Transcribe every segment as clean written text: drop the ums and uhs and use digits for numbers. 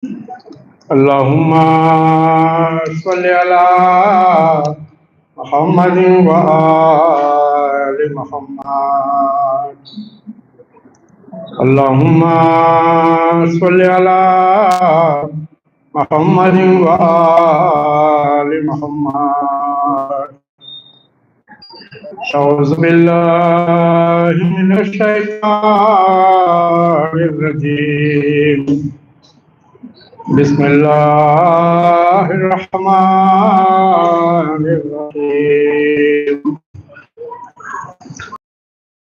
اللهم صل على محمد وآل محمد. اللهم صل على محمد وآل محمد. أعوذ بالله من الشيطان الرجيم. بسم الله الرحمن الرحيم.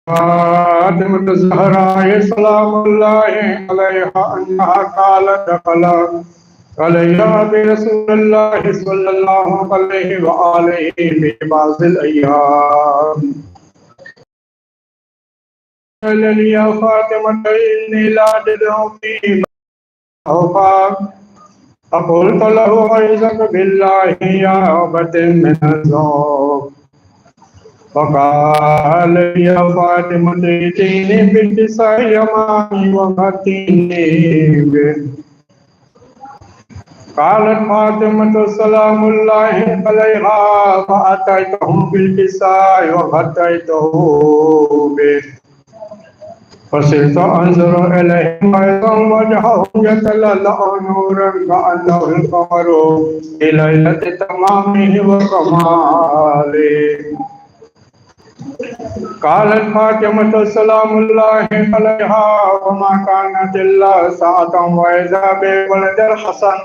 فاطمة الزهراء سلام الله عليها أنها قالت دخل عليها برسول الله صلى الله عليه وآله في بعض الأيام. قال لي يا فاطمة إني لا أدعو في فقلت له أعوذ بالله يا أبت من الذنوب. فقال يا فاطمة ائتيني بالكساء يماني وغطيني به. قالت فاطمة سلام الله عليها فأتيته بالكساء وغطيته به. فصرت أنظر إليهم أيضا وجههم يتلألأ نورا كأنه القمر في ليلة تمامه وكماله. قالت فاطمة سلام الله عليها وما كانت إلا ساعة وإذا بولد الحسن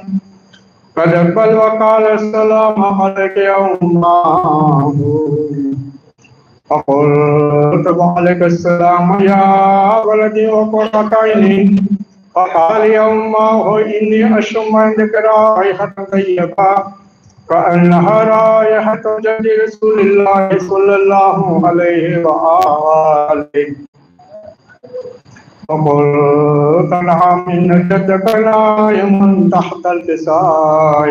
قد أقبل وقال السلام عليك يا أمه. فقلت وعليك السلام يا ولدي وقرة عيني. فقال يا أمه إني أشم عندك رائحة طيبة كأنها رائحة جد رسول الله صلى الله عليه وآله. فقلت نعم إن جدك نائم تحت الكساء.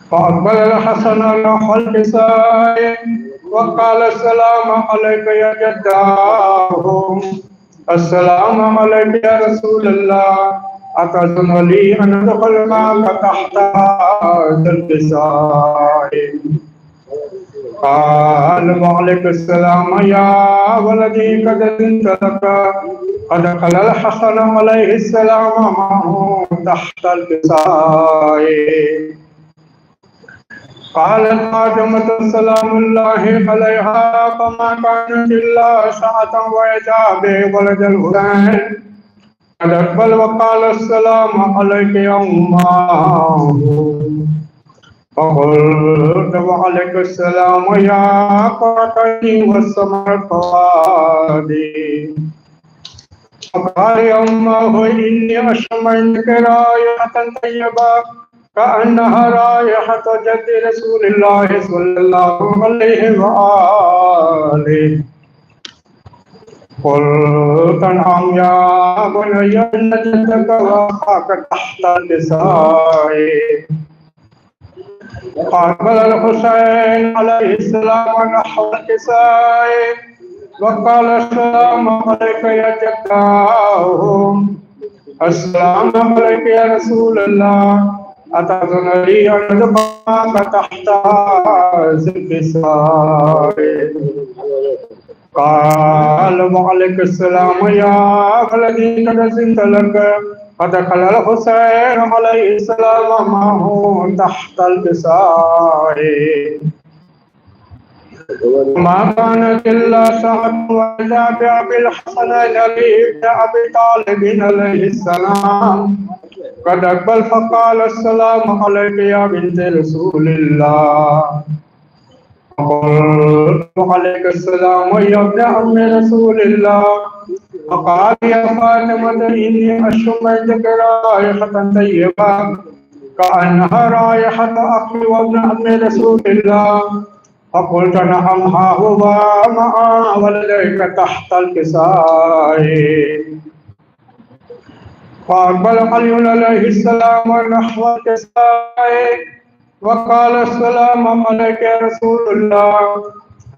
فأقبل الحسن نحو الكساء وقال السلام عليك يا جداه. السلام عليك يا رسول الله. أتأذن لي أن أدخل معك تحت هذا الكساء؟ قال وعليك السلام يا ولدي قد أذنت لك. فدخل الحسن عليه السلام معه تحت الكساء. قالت فاطمة سلام الله عليها فما كانت إلا ساعة وإذا به ولد الحسين قد أقبل وقال السلام عليك يا أمه. فقلت وعليك السلام يا قرتي والسمر فؤادي. فقال يا أمه إني أشم عندك رائحة طيبة كأنها رائحة جد رسول الله صلى الله عليه وآله. قلت نعم يا بني إن جدك وأخاك تحت الكساء. فأقبل الحسين عليه السلام نحو الكساء وقال السلام عليك يا جداه. السلام عليك يا رسول الله. أتأذن لي أن أدخل تحت هذا الكساء؟ قال وعليك السلام يا ولدي قد أذنت لك. فدخل الحسين عليه السلام معه تحت الكساء. ما كانت إلا ساعة وإذا بأبي الحسن علي بن أبي طالب عليه السلام قد أقبل فقال السلام عليك يا بنت رسول الله. قلت وعليك السلام يا ابن عم رسول الله. فقال يا فاطمة إني أشم عندك رائحة طيبة كأنها رائحة أخي وابن عم رسول الله. فقلت نعم ها هو مع ولديك تحت الكساء. فأقبل علي عليه السلام نحو الكساء وقال السلام عليك يا رسول الله.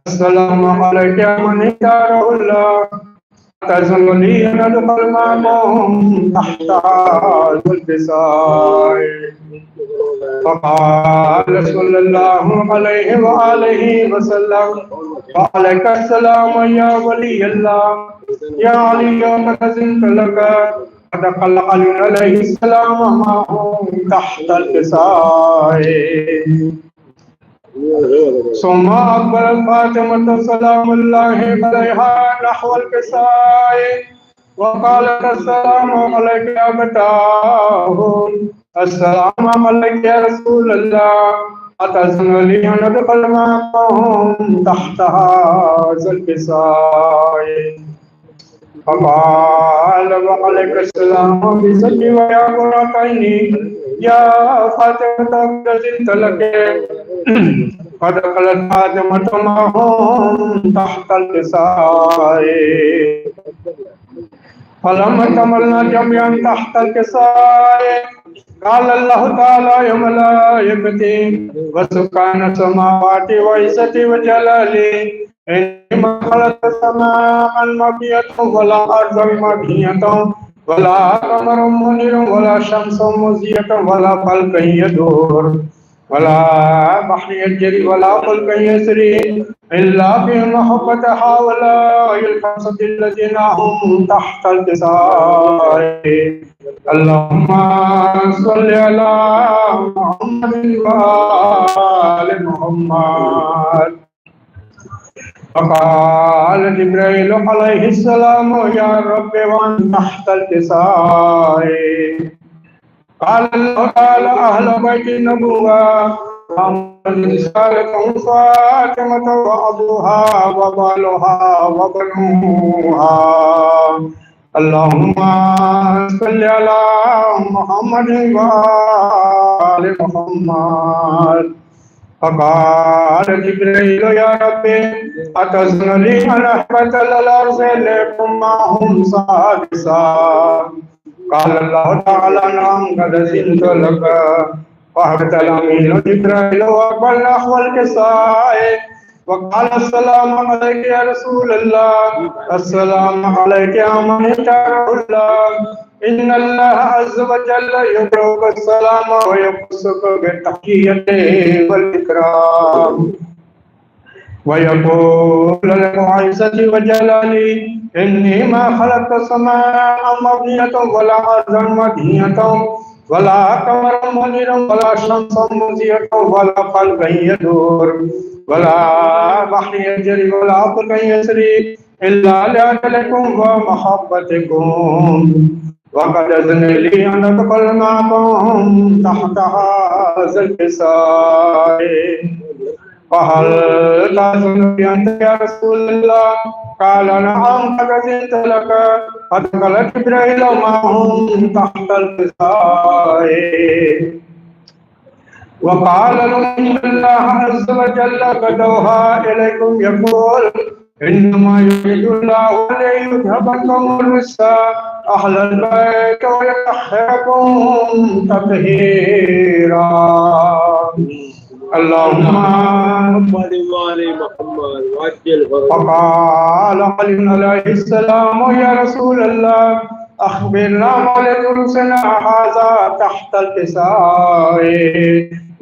السلام عليك يا من اختاره الله. أتزن لي أن أدخل معكم تحت هذا البساط؟ فقال صلى الله عليه وآله وسلم: وعليك السلام يا ولي الله يا علي، قد أذنت لك. فدخل علي عليه السلام معهم تحت البساط. ثم أقبلت فاطمة سلام الله عليها نحو الكساء وقالت: السلام عليك يا أبتاه، السلام عليك يا رسول الله، أتأذن لي أن أدخل معكم تحت هذا الكساء؟ فقال: وعليك السلام بسلي ويا قرتين يا فاطمة، قد زدت لك. فدخلت فاطمة معهم تحت الكساء. فلما كملنا جميعا تحت الكساء قال الله تعالى: يا ملائكتي وسكان السماوات وعزتي وجلالي، إنما خلقت السماء مبنية ولا أرض مبنية ولا قمر منير ولا شمس مضيئة ولا فلك يدور ولا بحر يجري ولا فلك يسري إلا في محبة هؤلاء الخمسة الذين هم تحت الكساء. اللهم صل على محمد وآل محمد. فقال جبريل عليه السلام: يا رب وأنت تحت الكساء. قال الله تعالى: أهل بيت النبوة رسالة فاطمة وأبوها وبالها وبنوها. اللهم صل على محمد وآل محمد. فقال جبريل: يا ربي، أتأذن لي أن أحبط الأرض إليكم معهم سادسا؟ قال الله تعالى: نعم، قد أذنت لك. فهبط الأمين جبريل وأقبل نحو الكساء وقال: السلام عليك يا رسول الله، السلام عليك يا من اتبع الله، إن الله عز وجل يدعوك السلام ويخصك بالتحية والإكرام ويقول للمعزة وجلالي: إني ما خلقت سماء مبنية ولا أرضا مدنية ولا قمر منير ولا شمس مضيئة ولا قلب يدور ولا بحر يجري ولا فلك يسري إلا لأجلكم ومحبتكم، وقد أذن لي أن أدخل معكم تحت هذا الكساء. فهل تأذن لي أنت يا رسول الله؟ قال: نعم، قد أذنت لك. فدخل جبريل معهم تحت الكساء وقال لهم: إن الله عز وجل قد أوحى إليكم يقول: إنما يريد الله ليذهب عنكم الرجس أهل البيت ويطهركم تطهيرا. اللهم محمد وآل محمد وعجل فرجهم. فقال علي عليه السلام: يا رسول الله، أخبرنا مولد رسلنا هذا تحت الكساء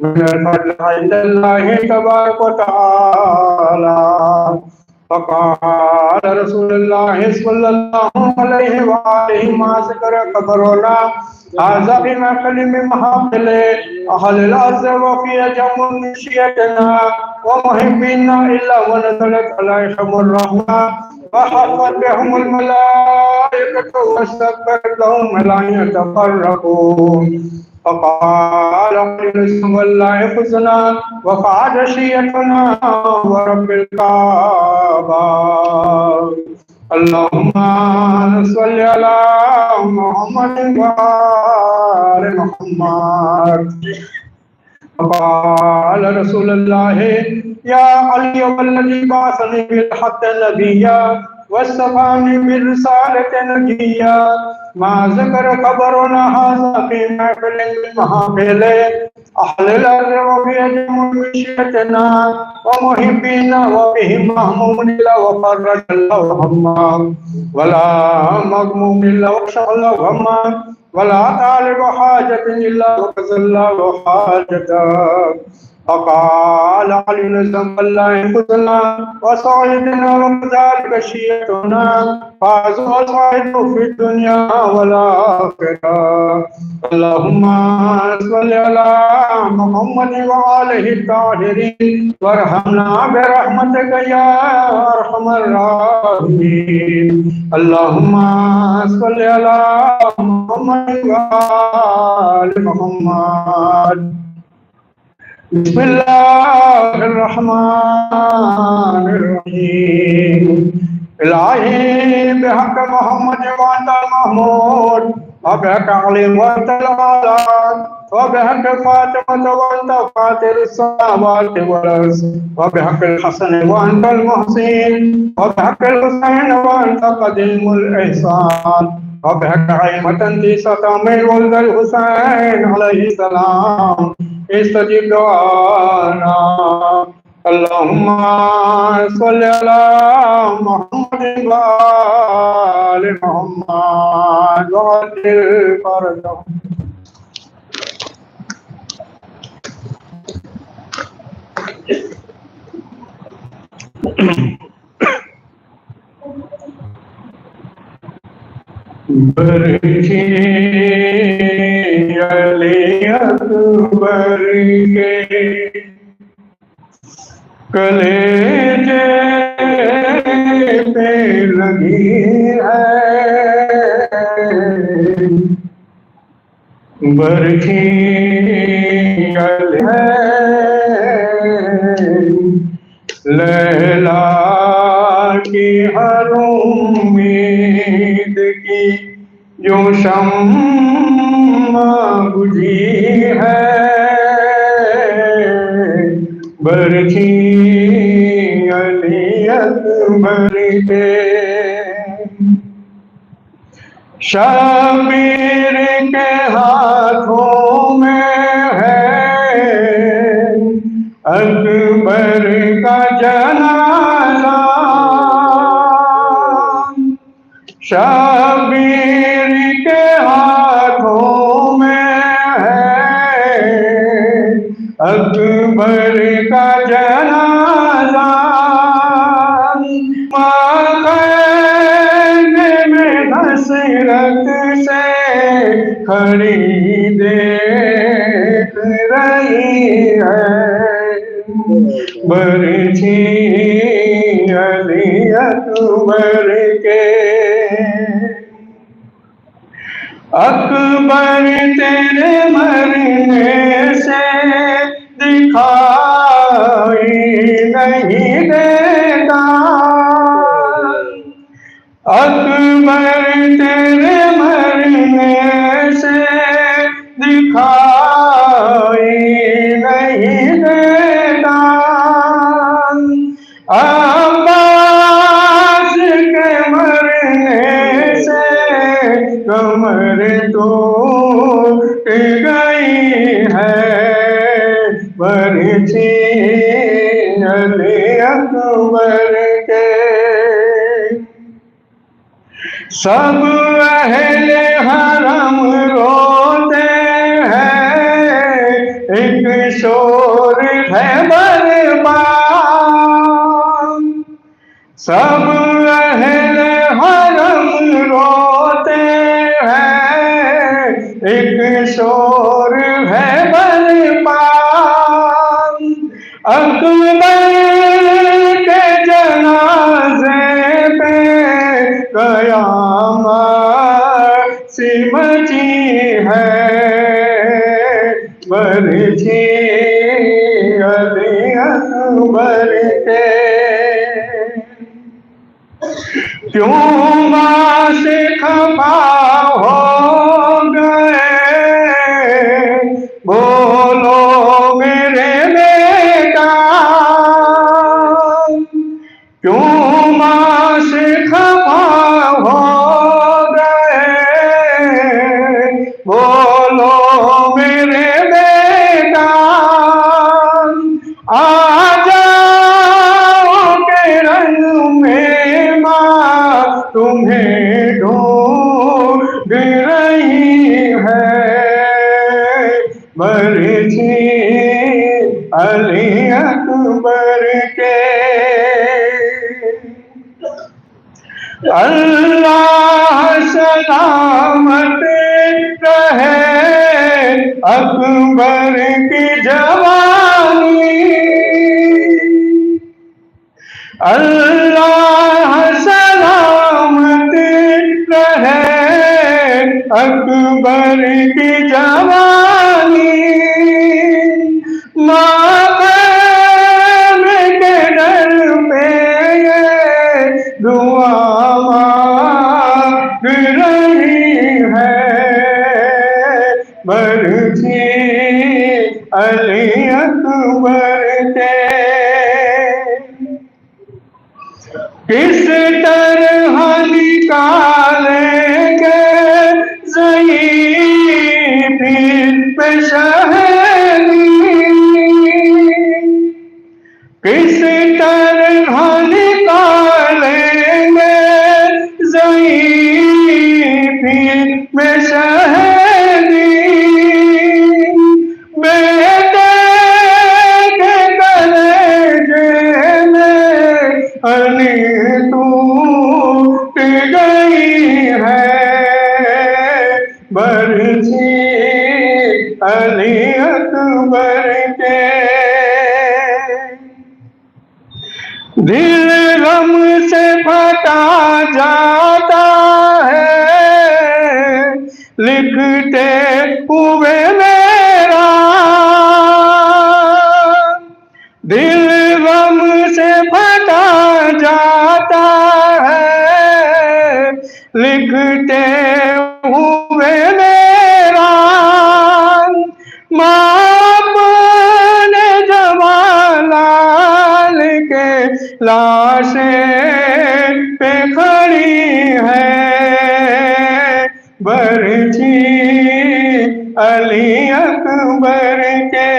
من الفضل عند الله تبارك وتعالى. فقال رسول الله صلى الله عليه وآله ما ذكر خبرنا هذا بمقل من محافل أهل الأرض وفي جم من شيعتنا ومحبينا إلا ونزلت عليهم الرحمة وحفت بهم الملائكة واستغفرت لهم لا يتفرقوا. فقال بسم الله حسنا وقعد شيعتنا ورب الكعبة. اللهم صل على محمد وآل محمد. قال رسول الله: يا علي والذي بعثني بالحق نبيا واستفاني بالرسالة نجيا، ما ذكر خبرنا هذا في محفل من محافل أهل الأرض وبيدهم مشيتنا ومحبينا وبهم مهموم إلا وفرج الله هما ولا مغموم إلا وكشف الله هما ولا طالب حاجة إلا وكفى الله حاجته فقال علي نزم الله خذنا وصعدنا وكذلك شيئتنا فازوا الصعيد في الدنيا والآخرة اللهم صل على محمد وآله الطاهرين وارحمنا برحمتك يا أرحم الراحمين اللهم صل على محمد وآل محمد بسم الله الرحمن الرحيم الہی بحق محمد وانت المحمود وبحق علي وانت العلا وبحق فاطمة وانت فاتر السماوات والأرض وبحق الحسن وانت المحسن وبحق الحسين وانت قديم الإحسان وبحق عيمة تيسة من ولد الحسين عليه السلام استجب دعانا اللهم صل على محمد وآل محمد وعجل فرجهم برکھی علی اکبر کے کلیجے پہ لگی ہے برکھی علی ہے لیلا کی ہر امید کی جو شمع بجھی ہے برکھی علی اکبر کے شبیر کے ہاتھوں میں ہے اکبر کا جنازہ شبیر کے ہاتھوں میں ہے اکبر کا جنازہ خیمے میں حسرت سے کھڑی دیکھ رہی ہے برچھی علی اکبر کے اکبر تیرے مرنے سے دکھائی نہیں دیتا اکبر تیرے مرنے سے دکھائی نہیں دیتا عباس کے مرنے سے کمر ٹوٹ گئی ہے برچھی علی اکبر کے سب اہل حرم روتے ہیں ایک شور ہے برباد سب اہل حرم روتے ہیں ایک شور ہے برباد اکبر کے جنازے پہ قیامت سی مچی ہے برچھی علی اکبر کے کیوں ماں سے خفا ہو گئے بولو میرے بیٹا کیوں ماں سے خفا ہو گئے بولو میرے بیٹا برچی علی اکبر کے اللہ سلامت رہے اکبر کی جوانی اللہ سلامت رہے اکبر کی جوانی ماتم کے در پہ یہ دعا مانگ رہی ہے برچی علی اکبر کے کس طرح نکالیں گے ضعیف پہ شہری کس طرح نکالیں گے ضعیف پہ شہری بیٹے کے کلیجے میں علی ٹوٹ گئی ہے برچی علی اکبر کے دل غم سے پھٹا جاتا ہے لکھتے ہوئے میرا دل غم سے پھٹا جاتا ہے لکھتے ہوئے میرا ماں اپنے جوالال کے لاشیں پہ کھڑی ہے برچی علی اکبر کے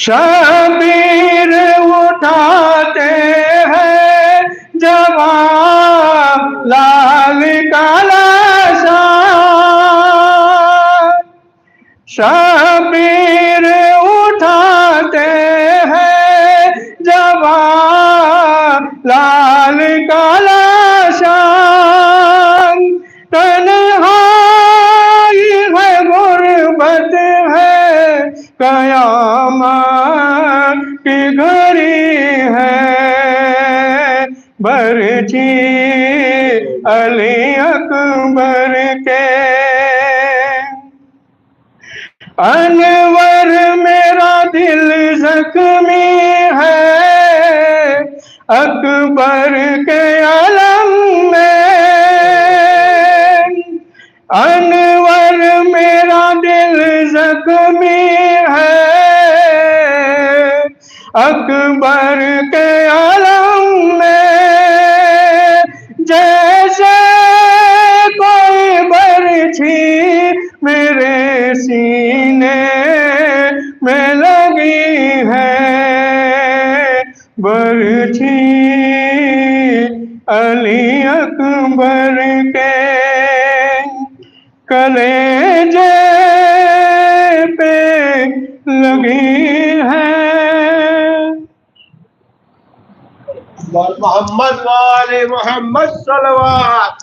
شبیر اٹھاتے ہیں جوان لال کا لاشا شبیر اٹھاتے ہیں جوان لال کا لاشا تنہائی ہے غربت ہے قیامت کی گھڑی ہے برچی علی اکبر کے انور میرا دل زخمی ہے اکبر کے علم میں انور میرا دل زخمی ہے اکبر کے علم میں جیسے کوئی برچھی میرے سینے میں لگی ہے برچھی علی اکبر کے کلیجے پہ لگی ہے محمد وآل محمد صلوات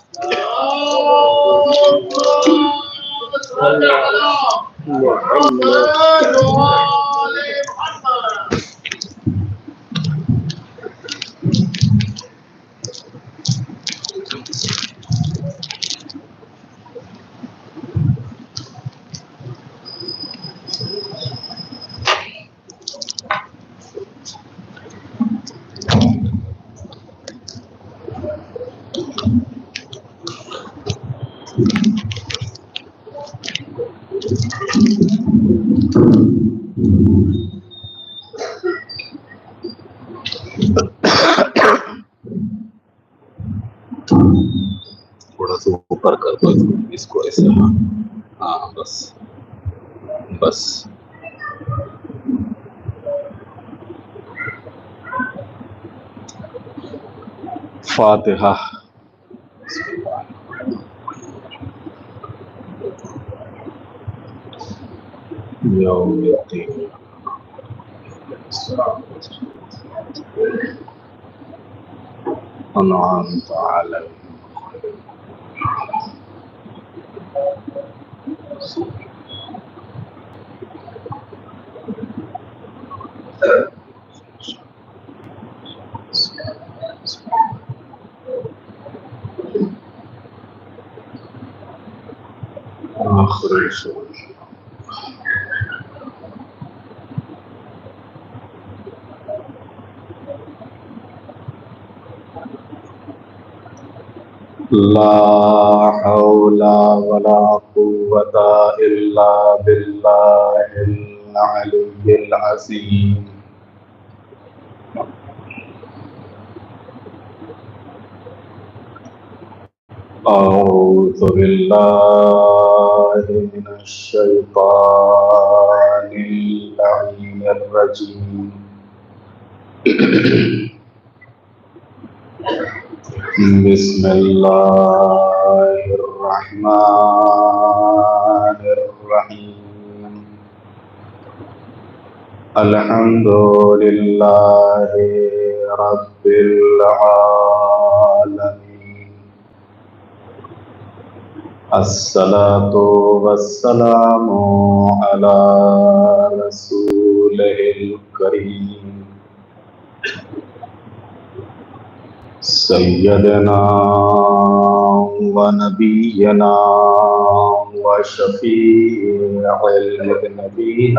تھوڑا سا اوپر کر دو اس کو ایسے. ہاں بس بس. فاتحہ. يوم الدين أنعمت عليهم آخر سورة لا حول ولا قوة إلا بالله العلي العظيم أعوذ بالله من الشيطان اللعين الرجيم بسم الله الرحمن الرحيم الحمد لله رب العالمين الصلاة والسلام على رسوله الكريم سيدنا ونبينا وشفيع المذنبين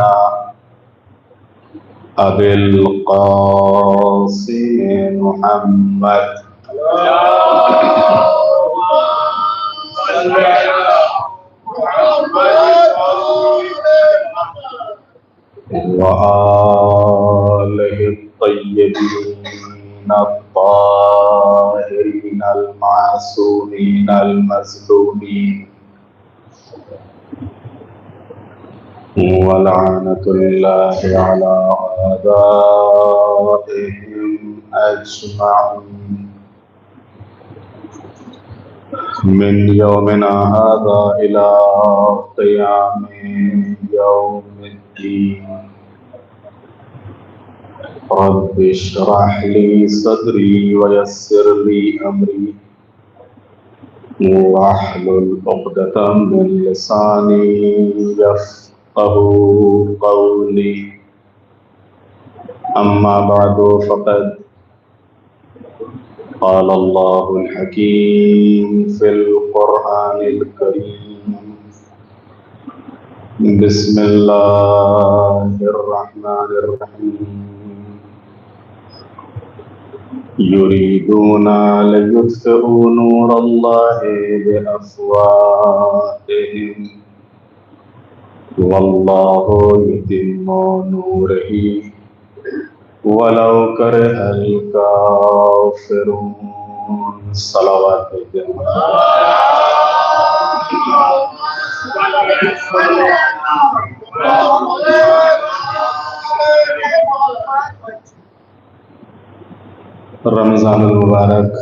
أبي القاسم محمد وآله الطيبين الطاهرين المعصومين المظلومين ولعنة الله على أعدائهم أجمعين من يومنا هذا إلى قيام يوم الدين رب اشرح لي صدري ويسر لي أمري واحلل عقدة من لساني يفقه قولي أما بعد فقد قال الله الحكيم في القرآن الكريم بسم الله الرحمن الرحيم يريدون ليطفئوا نور الله بأفواههم والله يتم نوره ولو كره الكافرون صلوات رمضان المبارک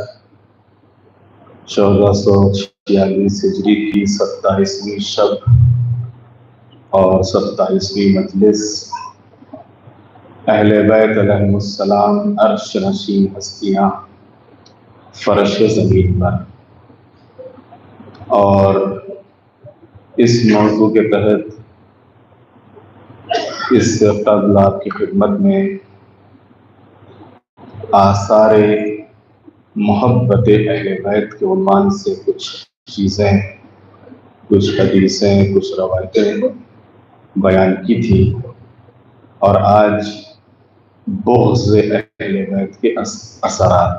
1446 ہجری کی 27ویں شب اور 27ویں مجلس اہل بیت علیہم السلام عرش نشین ہستیاں فرش زمین پر، اور اس موضوع کے تحت اس سے قبل آپ کی خدمت میں آثار محبت اہل بیت کے عنوان سے کچھ چیزیں، کچھ حدیثیں، کچھ روایتیں بیان کی تھی، اور آج بغض اہل بیت کے اثرات،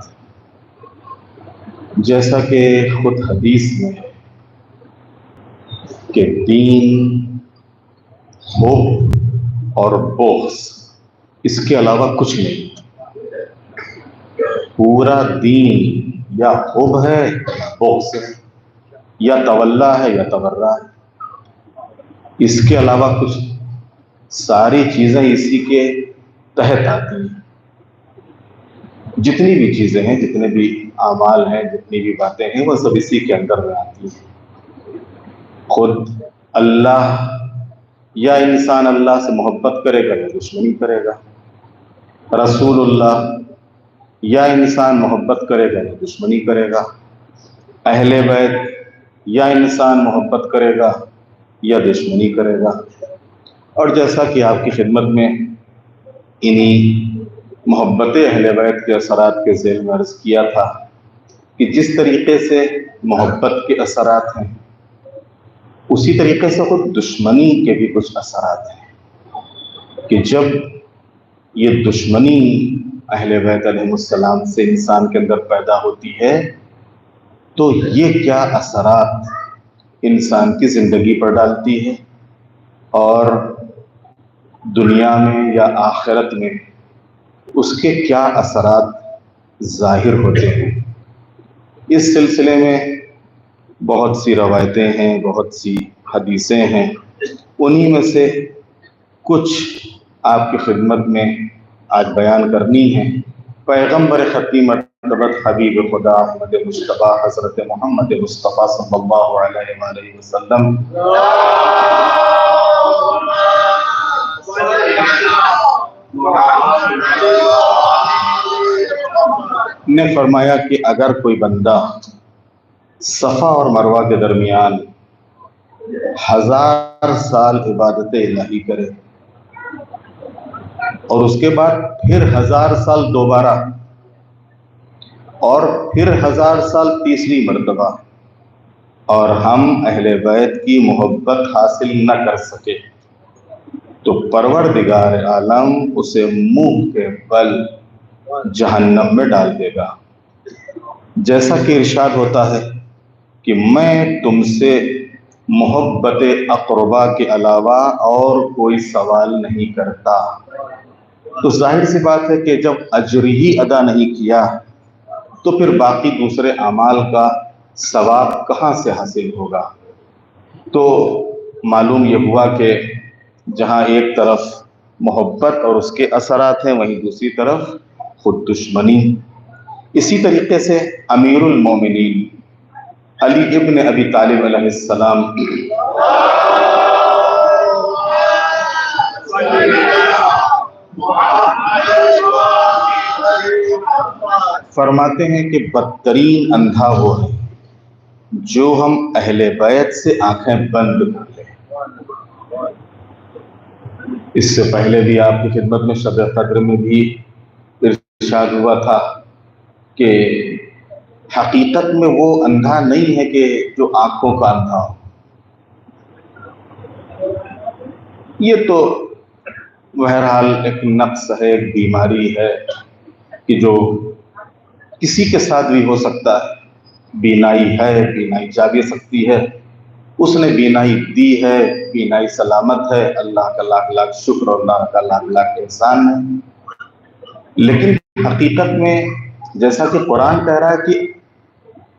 جیسا کہ خود حدیث میں ہے کہ دین، حب اور بغض، اس کے علاوہ کچھ نہیں، پورا دین یا حب ہے یا بغض ہے، یا تولا ہے یا تبرہ ہے، اس کے علاوہ کچھ، ساری چیزیں اسی کے تحت آتی ہیں، جتنی بھی چیزیں ہیں، جتنے بھی اعمال ہیں، جتنی بھی باتیں ہیں، وہ سب اسی کے اندر میں آتی ہیں۔ خود اللہ یا انسان اللہ سے محبت کرے گا یا دشمنی کرے گا، رسول اللہ یا انسان محبت کرے گا یا دشمنی کرے گا، اہل بیت یا انسان محبت کرے گا یا دشمنی کرے گا۔ اور جیسا کہ آپ کی خدمت میں انہی محبت اہل بیت کے اثرات کے ذیل میں عرض کیا تھا کہ جس طریقے سے محبت کے اثرات ہیں اسی طریقے سے خود دشمنی کے بھی کچھ اثرات ہیں کہ جب یہ دشمنی اہل بیت علیہ السلام سے انسان کے اندر پیدا ہوتی ہے تو یہ کیا اثرات انسان کی زندگی پر ڈالتی ہے اور دنیا میں یا آخرت میں اس کے کیا اثرات ظاہر ہوتے ہیں۔ اس سلسلے میں بہت سی روایتیں ہیں، بہت سی حدیثیں ہیں، انہی میں سے کچھ آپ کی خدمت میں آج بیان کرنی ہیں۔ پیغمبر ختمی مرتبت حبیب خدا احمد مصطفیٰ حضرت محمد مصطفیٰ صلی اللہ علیہ وآلہ وسلم نے فرمایا کہ اگر کوئی بندہ صفا اور مروہ کے درمیان 1000 سال عبادت الہی کرے اور اس کے بعد پھر 1000 سال دوبارہ اور پھر 1000 سال تیسری مرتبہ اور ہم اہل بیت کی محبت حاصل نہ کر سکے تو پروردگار عالم اسے منہ کے بل جہنم میں ڈال دے گا۔ جیسا کہ ارشاد ہوتا ہے کہ میں تم سے محبت اقربا کے علاوہ اور کوئی سوال نہیں کرتا۔ تو ظاہر سی بات ہے کہ جب اجر ہی ادا نہیں کیا تو پھر باقی دوسرے اعمال کا ثواب کہاں سے حاصل ہوگا۔ تو معلوم یہ ہوا کہ جہاں ایک طرف محبت اور اس کے اثرات ہیں وہیں دوسری طرف خود دشمنی۔ اسی طریقے سے امیر المومنین علی ابن ابی طالب علیہ السلام فرماتے ہیں کہ بدترین اندھا وہ ہے جو ہم اہل بیت سے آنکھیں بند کر لیں۔ اس سے پہلے بھی آپ کی خدمت میں شب قدر میں بھی ارشاد ہوا تھا کہ حقیقت میں وہ اندھا نہیں ہے کہ جو آنکھوں کا اندھا ہو، یہ تو بہرحال ایک نقص ہے، ایک بیماری ہے کہ جو کسی کے ساتھ بھی ہو سکتا ہے۔ بینائی ہے، بینائی جا بھی سکتی ہے، اس نے بینائی دی ہے، بینائی سلامت ہے، اللہ کا لاکھ لاکھ شکر اور اللہ کا لاکھ لاکھ احسان ہے۔ لیکن حقیقت میں جیسا کہ قرآن کہہ رہا ہے کہ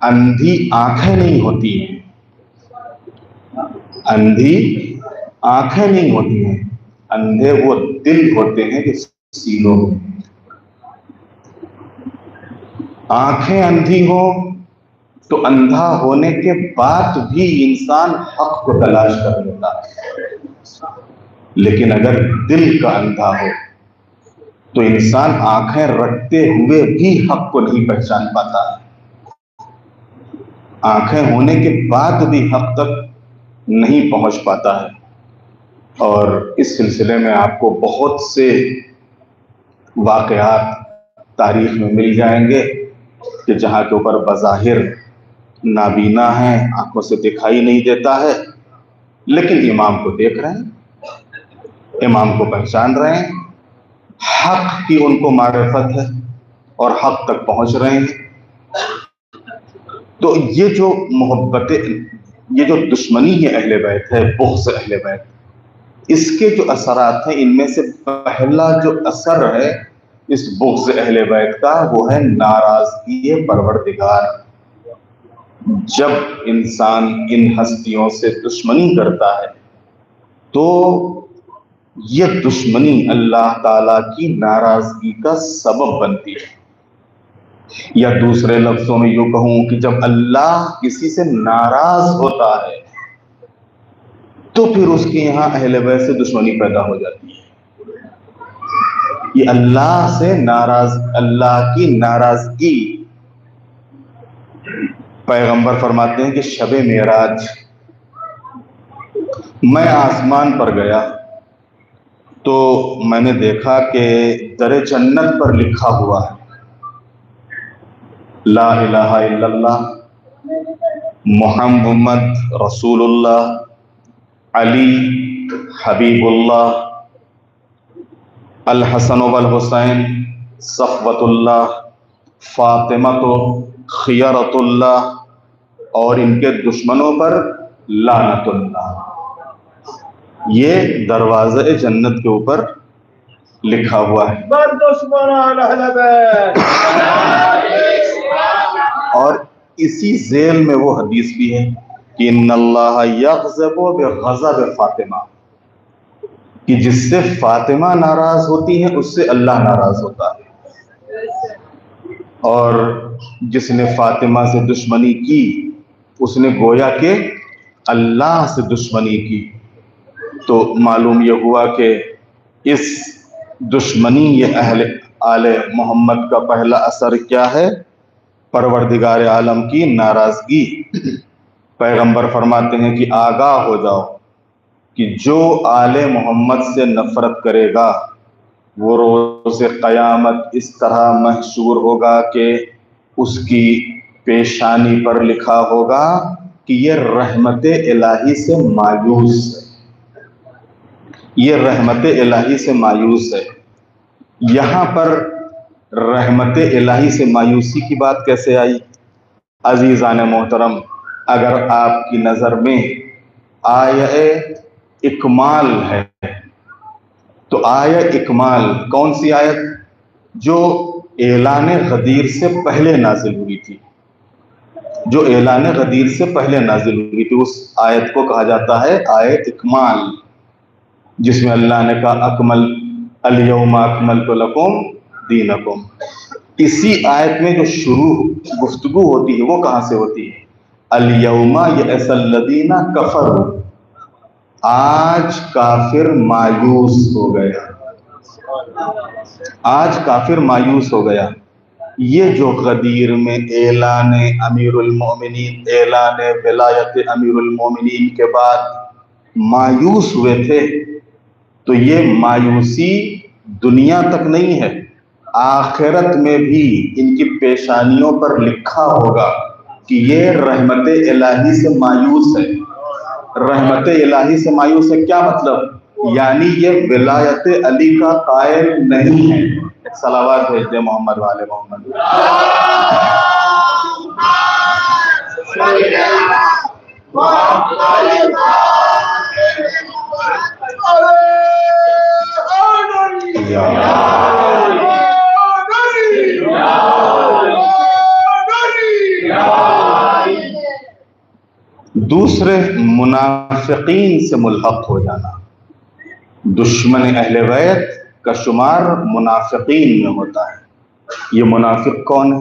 اندھی آنکھیں نہیں ہوتی ہیں، اندھی آنکھیں نہیں ہوتی ہیں، اندھے وہ دل ہوتے ہیں کہ سینوں میں۔ آنکھیں اندھی ہوں تو اندھا ہونے کے بعد بھی انسان حق کو تلاش کر لیتا ہے، لیکن اگر دل کا اندھا ہو تو انسان آنکھیں رکھتے ہوئے بھی حق کو نہیں پہچان پاتا ہے، آنکھیں ہونے کے بعد بھی حق تک نہیں پہنچ پاتا ہے۔ اور اس سلسلے میں آپ کو بہت سے واقعات تاریخ میں مل جائیں گے کہ جہاں کے اوپر بظاہر نابینا ہیں، آنکھوں سے دکھائی نہیں دیتا ہے، لیکن امام کو دیکھ رہے ہیں، امام کو پہچان رہے ہیں، حق کی ان کو معرفت ہے اور حق تک پہنچ رہے ہیں۔ تو یہ جو محبت، یہ جو دشمنی ہے اہل بیت ہے، بغض اہل بیت، اس کے جو اثرات ہیں ان میں سے پہلا جو اثر ہے اس بغض اہل بیت کا وہ ہے ناراضگی پروردگار۔ جب انسان ان ہستیوں سے دشمنی کرتا ہے تو یہ دشمنی اللہ تعالیٰ کی ناراضگی کا سبب بنتی ہے، یا دوسرے لفظوں میں یوں کہوں کہ جب اللہ کسی سے ناراض ہوتا ہے تو پھر اس کے یہاں اہل بیت سے دشمنی پیدا ہو جاتی ہے. یہ اللہ کی ناراضگی. پیغمبر فرماتے ہیں کہ شب معراج میں آسمان پر گیا تو میں نے دیکھا کہ در جنت پر لکھا ہوا ہے لا الہ الا اللہ محمد رسول اللہ علی حبیب اللہ الحسن والحسین صفوت اللہ فاطمہ خیرت اللہ اور ان کے دشمنوں پر لعنت اللہ. یہ دروازہ جنت کے اوپر لکھا ہوا ہے. اور اسی ذیل میں وہ حدیث بھی ہے کہ ان اللہ یغضب بغضب فاطمہ، کہ جس سے فاطمہ ناراض ہوتی ہے اس سے اللہ ناراض ہوتا ہے. اور جس نے فاطمہ سے دشمنی کی اس نے گویا کہ اللہ سے دشمنی کی. تو معلوم یہ ہوا کہ اس دشمنی یہ اہل آل محمد کا پہلا اثر کیا ہے؟ پروردگار عالم کی ناراضگی. پیغمبر فرماتے ہیں کہ آگاہ ہو جاؤ کہ جو آل محمد سے نفرت کرے گا وہ روز قیامت اس طرح محشور ہوگا کہ اس کی پیشانی پر لکھا ہوگا کہ یہ رحمت الہی سے مایوس ہے. یہ رحمت الہی سے مایوس ہے. یہاں پر رحمت الہی سے مایوسی کی بات کیسے آئی؟ عزیزان محترم، اگر آپ کی نظر میں آیہ اکمال ہے تو آیہ اکمال کون سی آیت؟ جو اعلان غدیر سے پہلے نازل ہوئی تھی. جو اعلان غدیر سے پہلے نازل ہوئی تھی اس آیت کو کہا جاتا ہے آیہ اکمال، جس میں اللہ نے کہا اکمل الیوم اکملت لکم دینکم. اسی آیت میں جو شروع گفتگو ہوتی ہے وہ کہاں سے ہوتی ہے؟ الیوم یئس الذین کفروا، آج کافر مایوس ہو گیا. آج کافر مایوس ہو گیا. یہ جو غدیر میں اعلان امیر المومنین، اعلان ولایت امیر المومنین کے بعد مایوس ہوئے تھے، تو یہ مایوسی دنیا تک نہیں ہے، آخرت میں بھی ان کی پیشانیوں پر لکھا ہوگا کہ یہ رحمت الہی سے مایوس ہے. رحمت الہی سے مایوس ہے کیا مطلب؟ یعنی یہ ولایت علی کا قائل نہیں ہے. صلوات بھیج دیں محمد والے محمد. دوسرے منافقین سے ملحق ہو جانا. دشمن اہل بیت کا شمار منافقین میں ہوتا ہے. یہ منافق کون ہے؟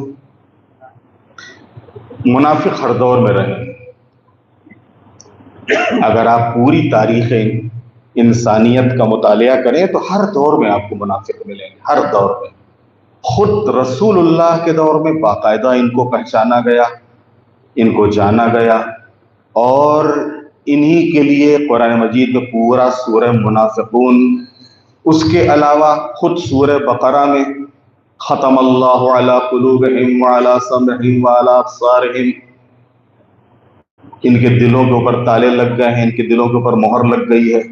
منافق ہر دور میں رہے. اگر آپ پوری تاریخ انسانیت کا مطالعہ کریں تو ہر دور میں آپ کو منافق ملیں گے. ہر دور میں. خود رسول اللہ کے دور میں باقاعدہ ان کو پہچانا گیا، ان کو جانا گیا، اور انہی کے لیے قرآن مجید میں پورا سورہ منافقون. اس کے علاوہ خود سورہ بقرہ میں ختم اللہ علی قلوبہم وعلی سمعہم وعلی ابصارہم، ان کے دلوں کے اوپر تالے لگ گئے ہیں، ان کے دلوں کے اوپر مہر لگ گئی ہے،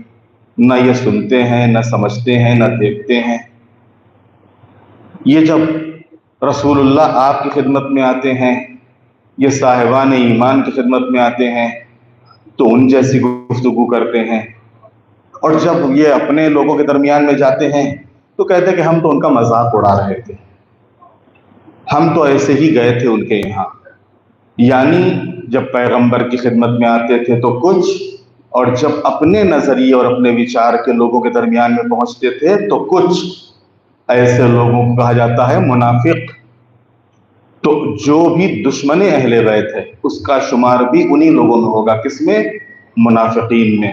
نہ یہ سنتے ہیں، نہ سمجھتے ہیں، نہ دیکھتے ہیں. یہ جب رسول اللہ آپ کی خدمت میں آتے ہیں، یہ صاحبان ایمان کی خدمت میں آتے ہیں تو ان جیسی گفتگو کرتے ہیں، اور جب یہ اپنے لوگوں کے درمیان میں جاتے ہیں تو کہتے ہیں کہ ہم تو ان کا مذاق اڑا رہے تھے، ہم تو ایسے ہی گئے تھے ان کے یہاں. یعنی جب پیغمبر کی خدمت میں آتے تھے تو کچھ، اور جب اپنے نظریے اور اپنے وچار کے لوگوں کے درمیان میں پہنچتے تھے تو کچھ. ایسے لوگوں کو کہا جاتا ہے منافق. تو جو بھی دشمن اہل بیت ہے اس کا شمار بھی انہی لوگوں میں ہوگا. کس میں؟ منافقین میں.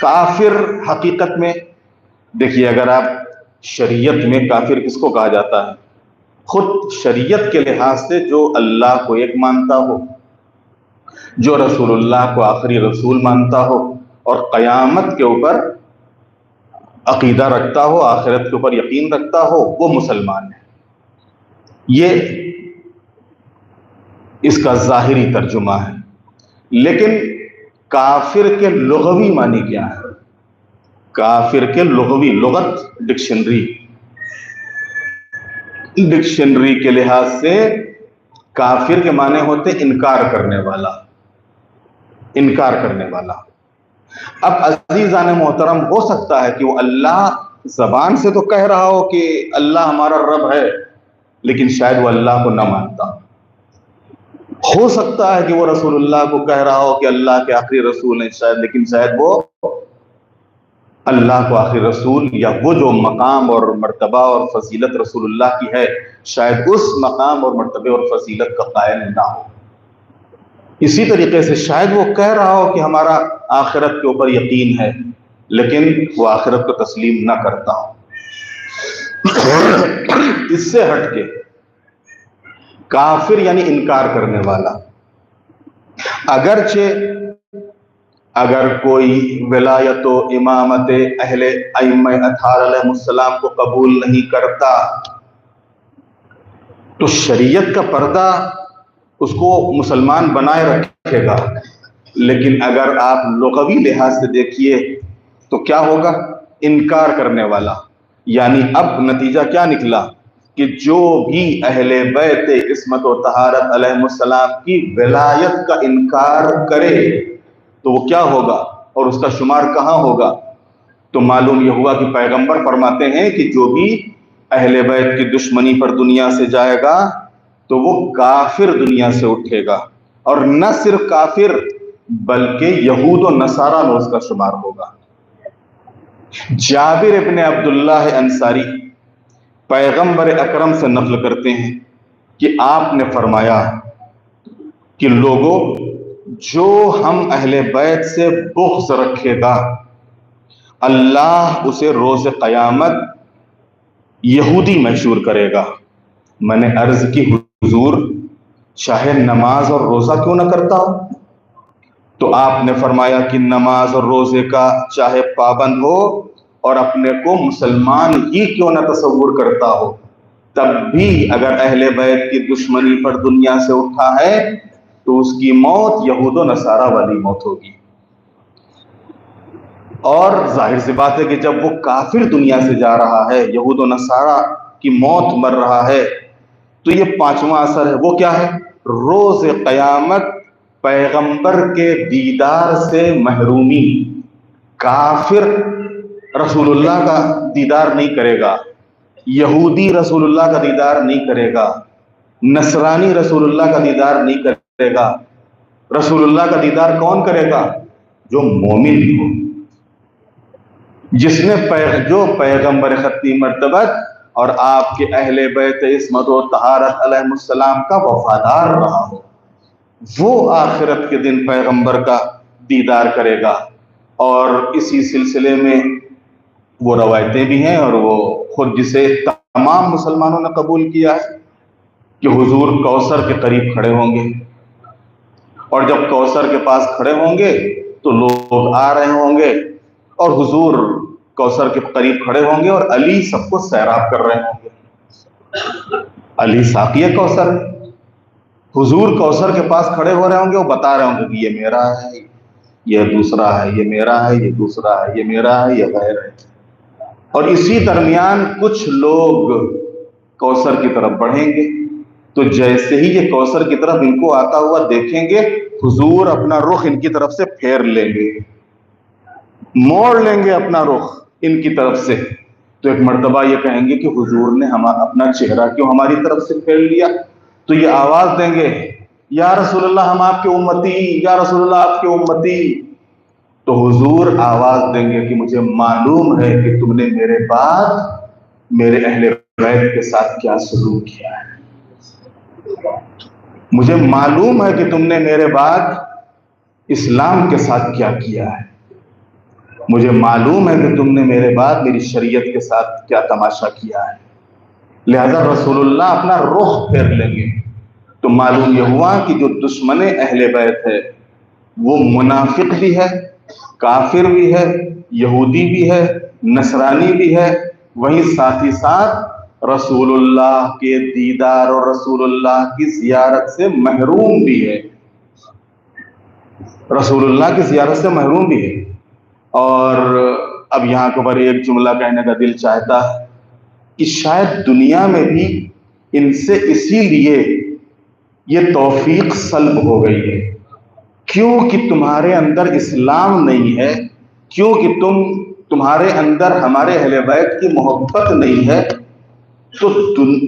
کافر حقیقت میں دیکھیے، اگر آپ شریعت میں کافر کس کو کہا جاتا ہے؟ خود شریعت کے لحاظ سے جو اللہ کو ایک مانتا ہو، جو رسول اللہ کو آخری رسول مانتا ہو، اور قیامت کے اوپر عقیدہ رکھتا ہو، آخرت کے اوپر یقین رکھتا ہو، وہ مسلمان ہے۔ یہ اس کا ظاہری ترجمہ ہے۔ لیکن کافر کے لغوی معنی کیا ہے؟ کافر کے لغوی، لغت ڈکشنری کے لحاظ سے کافر کے معنی ہوتے انکار کرنے والا، انکار کرنے والا۔ اب عزیزان محترم، ہو سکتا ہے کہ وہ اللہ زبان سے تو کہہ رہا ہو کہ اللہ ہمارا رب ہے، لیکن شاید وہ اللہ کو نہ مانتا۔ ہو سکتا ہے کہ وہ رسول اللہ کو کہہ رہا ہو کہ اللہ کے آخری رسول ہیں شاید، لیکن شاید وہ اللہ کو آخری رسول یا وہ جو مقام اور مرتبہ اور فضیلت رسول اللہ کی ہے، شاید اس مقام اور مرتبے اور فضیلت کا قائل نہ ہو۔ اسی طریقے سے شاید وہ کہہ رہا ہو کہ ہمارا آخرت کے اوپر یقین ہے، لیکن وہ آخرت کو تسلیم نہ کرتا ہو۔ اس سے ہٹ کے کافر یعنی انکار کرنے والا، اگرچہ اگر کوئی ولایت و امامت اہل ائمہ اطہار علیہ السلام کو قبول نہیں کرتا تو شریعت کا پردہ اس کو مسلمان بنائے رکھے گا، لیکن اگر آپ لغوی لحاظ سے دیکھیے تو کیا ہوگا؟ انکار کرنے والا۔ یعنی اب نتیجہ کیا نکلا کہ جو بھی اہل بیت عصمت و طہارت علیہ السلام کی ولایت کا انکار کرے تو وہ کیا ہوگا اور اس کا شمار کہاں ہوگا؟ تو معلوم یہ ہوا کہ پیغمبر فرماتے ہیں کہ جو بھی اہل بیت کی دشمنی پر دنیا سے جائے گا تو وہ کافر دنیا سے اٹھے گا، اور نہ صرف کافر بلکہ یہود و نصارہ میں اس کا شمار ہوگا۔ جابر ابن عبداللہ انصاری پیغمبر اکرم سے نقل کرتے ہیں کہ آپ نے فرمایا کہ لوگوں، جو ہم اہل بیت سے بغض رکھے گا اللہ اسے روز قیامت یہودی محشور کرے گا۔ میں نے عرض کی حضور چاہے نماز اور روزہ کیوں نہ کرتا ہو؟ تو آپ نے فرمایا کہ نماز اور روزے کا چاہے پابند ہو اور اپنے کو مسلمان ہی کیوں نہ تصور کرتا ہو، تب بھی اگر اہل بیت کی دشمنی پر دنیا سے اٹھا ہے تو اس کی موت یہود و نصارہ والی موت ہوگی۔ اور ظاہر سی بات ہے کہ جب وہ کافر دنیا سے جا رہا ہے، یہود و نصارہ کی موت مر رہا ہے، تو یہ پانچواں اثر ہے۔ وہ کیا ہے؟ روز قیامت پیغمبر کے دیدار سے محرومی۔ کافر رسول اللہ کا دیدار نہیں کرے گا، یہودی رسول اللہ کا دیدار نہیں کرے گا، نصرانی رسول اللہ کا دیدار نہیں کرے گا۔ رسول اللہ کا دیدار کون کرے گا؟ جو مومن ہو، جس نے جو پیغمبر ختمی مرتبت اور آپ کے اہل بیت عصمت و طہارت علیہ السلام کا وفادار رہا ہو، وہ آخرت کے دن پیغمبر کا دیدار کرے گا۔ اور اسی سلسلے میں وہ روایتیں بھی ہیں، اور وہ خود جسے تمام مسلمانوں نے قبول کیا ہے کہ حضور کوثر کے قریب کھڑے ہوں گے، اور جب کوثر کے پاس کھڑے ہوں گے تو لوگ آ رہے ہوں گے اور حضور کوثر کے قریب کھڑے ہوں گے اور علی سب کو سیراب کر رہے ہوں گے۔ علی ساقی کوثر، حضور کوثر کے پاس کھڑے ہو رہے ہوں گے، وہ بتا رہے ہوں گے کہ یہ میرا ہے، یہ دوسرا ہے، یہ میرا ہے، یہ دوسرا ہے، یہ میرا ہے، یہ غیر ہے۔ اور اسی درمیان کچھ لوگ کوثر کی طرف بڑھیں گے، تو جیسے ہی یہ کوثر کی طرف ان کو آتا ہوا دیکھیں گے، حضور اپنا رخ ان کی طرف سے پھیر لیں گے، موڑ لیں گے اپنا رخ ان کی طرف سے۔ تو ایک مرتبہ یہ کہیں گے کہ حضور نے اپنا چہرہ کیوں ہماری طرف سے پھیر لیا؟ تو یہ آواز دیں گے، یا رسول اللہ ہم آپ کے امتی، یا رسول اللہ آپ کے امتی۔ تو حضور آواز دیں گے کہ مجھے معلوم ہے کہ تم نے میرے بعد میرے اہل بیت کے ساتھ کیا سلوک کیا ہے، مجھے معلوم ہے کہ تم نے میرے بعد اسلام کے ساتھ کیا کیا ہے۔ مجھے معلوم ہے کہ تم نے میرے بعد میری شریعت کے ساتھ کیا تماشا کیا ہے، لہذا رسول اللہ اپنا رخ پھیر لیں گے۔ تو معلوم یہ ہوا کہ جو دشمن اہل بیت ہے وہ منافق بھی ہے، کافر بھی ہے، یہودی بھی ہے، نصرانی بھی ہے، وہیں ساتھ ہی ساتھ رسول اللہ کے دیدار اور رسول اللہ کی زیارت سے محروم بھی ہے، رسول اللہ کی زیارت سے محروم بھی ہے۔ اور اب یہاں کے اوپر ایک جملہ کہنے کا دل چاہتا ہے کہ شاید دنیا میں بھی ان سے اسی لیے یہ توفیق سلب ہو گئی ہے، کیونکہ تمہارے اندر اسلام نہیں ہے، کیونکہ تمہارے اندر ہمارے اہل بیت کی محبت نہیں ہے، تو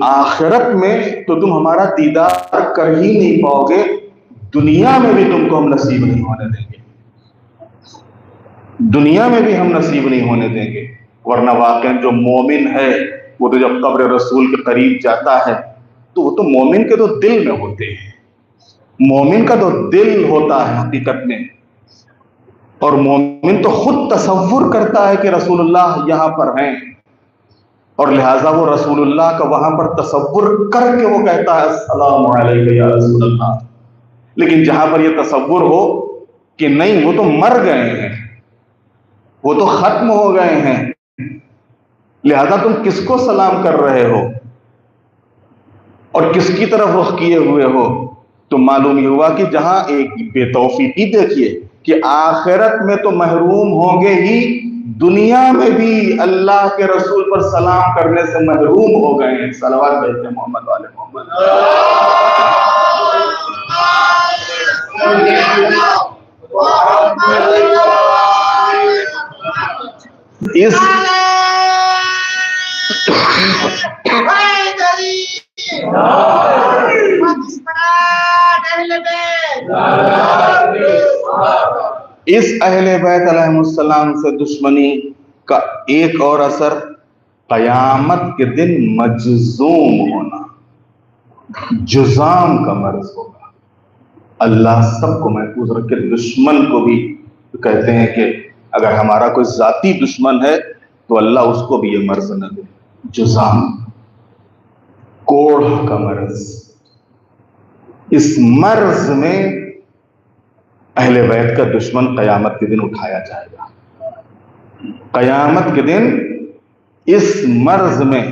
آخرت میں تو تم ہمارا دیدار کر ہی نہیں پاؤ گے، دنیا میں بھی تم کو ہم نصیب نہیں ہونے دیں گے، دنیا میں بھی ہم نصیب نہیں ہونے دیں گے۔ ورنہ واقعا جو مومن ہے وہ تو جب قبر رسول کے قریب جاتا ہے تو وہ تو مومن کے تو دل میں ہوتے ہیں، مومن کا تو دل ہوتا ہے حقیقت میں، اور مومن تو خود تصور کرتا ہے کہ رسول اللہ یہاں پر ہیں، اور لہٰذا وہ رسول اللہ کا وہاں پر تصور کر کے وہ کہتا ہے السلام علیکم یا رسول اللہ۔ لیکن جہاں پر یہ تصور ہو کہ نہیں وہ تو مر گئے ہیں، وہ تو ختم ہو گئے ہیں، لہذا تم کس کو سلام کر رہے ہو اور کس کی طرف رخ کیے ہوئے ہو، تو معلوم یہ ہوا کہ جہاں ایک بے توفیقی دیکھیے کہ آخرت میں تو محروم ہوں گے ہی، دنیا میں بھی اللہ کے رسول پر سلام کرنے سے محروم ہو گئے ہیں۔ صلوات بھیجتے ہیں محمد والے محمد۔ اس اہل بیت علیہ السلام سے دشمنی کا ایک اور اثر قیامت کے دن مجزوم ہونا، جزام کا مرض ہوگا۔ اللہ سب کو محفوظ رکھے، دشمن کو بھی کہتے ہیں کہ اگر ہمارا کوئی ذاتی دشمن ہے تو اللہ اس کو بھی یہ مرض نہ دے، جزام، کوڑھ کا مرض۔ اس مرض میں اہل بیت کا دشمن قیامت کے دن اٹھایا جائے گا، قیامت کے دن اس مرض میں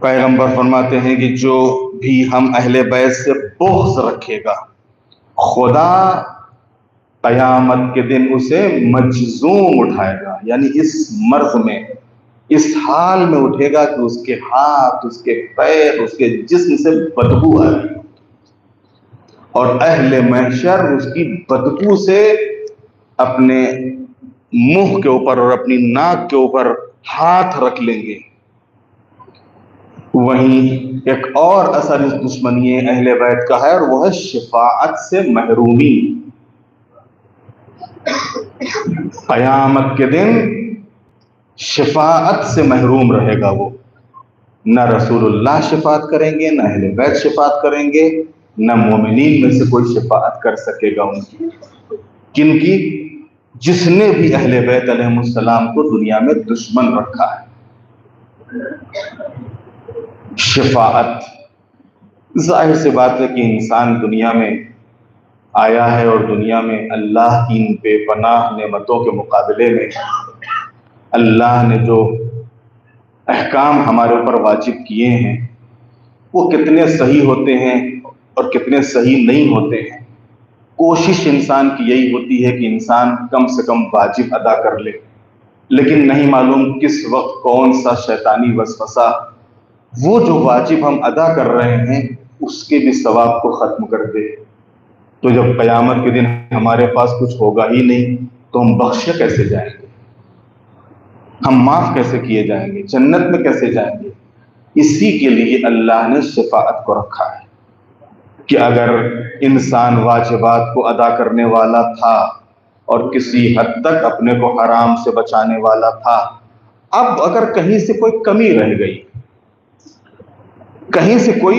پیغمبر فرماتے ہیں کہ جو بھی ہم اہل بیت سے بغض رکھے گا خدا قیامت کے دن اسے مجزوم اٹھائے گا، یعنی اس مرض میں، اس حال میں اٹھے گا کہ اس کے ہاتھ، اس کے پیر، اس کے جسم سے بدبو آئے گی، اور اہل محشر اس کی بدبو سے اپنے منہ کے اوپر اور اپنی ناک کے اوپر ہاتھ رکھ لیں گے۔ وہیں ایک اور اثر اس دشمنی اہل بیت کا ہے، اور وہ ہے شفاعت سے محرومی۔ قیامت کے دن شفاعت سے محروم رہے گا وہ، نہ رسول اللہ شفاعت کریں گے، نہ اہل بیت شفاعت کریں گے، نہ مومنین میں سے کوئی شفاعت کر سکے گا ان کی۔ کن کی؟ جس نے بھی اہل بیت علیہ السلام کو دنیا میں دشمن رکھا ہے۔ شفاعت، ظاہر سی بات ہے کہ انسان دنیا میں آیا ہے اور دنیا میں اللہ کی ان بے پناہ نعمتوں کے مقابلے میں اللہ نے جو احکام ہمارے اوپر واجب کیے ہیں وہ کتنے صحیح ہوتے ہیں اور کتنے صحیح نہیں ہوتے ہیں۔ کوشش انسان کی یہی ہوتی ہے کہ انسان کم سے کم واجب ادا کر لے، لیکن نہیں معلوم کس وقت کون سا شیطانی وسوسہ وہ جو واجب ہم ادا کر رہے ہیں اس کے بھی ثواب کو ختم کر دے۔ تو جب قیامت کے دن ہمارے پاس کچھ ہوگا ہی نہیں تو ہم بخشے کیسے جائیں گے، ہم معاف کیسے کیے جائیں گے، جنت میں کیسے جائیں گے؟ اسی کے لیے اللہ نے شفاعت کو رکھا ہے کہ اگر انسان واجبات کو ادا کرنے والا تھا اور کسی حد تک اپنے کو حرام سے بچانے والا تھا، اب اگر کہیں سے کوئی کمی رہ گئی، کہیں سے کوئی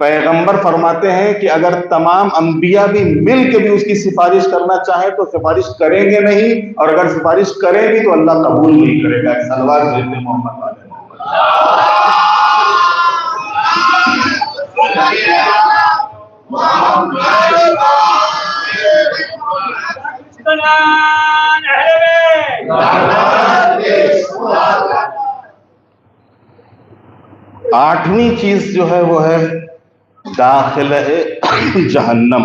پیغمبر فرماتے ہیں کہ اگر تمام انبیاء بھی مل کے بھی اس کی سفارش کرنا چاہیں تو سفارش کریں گے نہیں، اور اگر سفارش کریں بھی تو اللہ قبول نہیں کرے گا۔ صلوات بھیجتے محمد والے آٹھویں چیز جو ہے وہ ہے داخل جہنم۔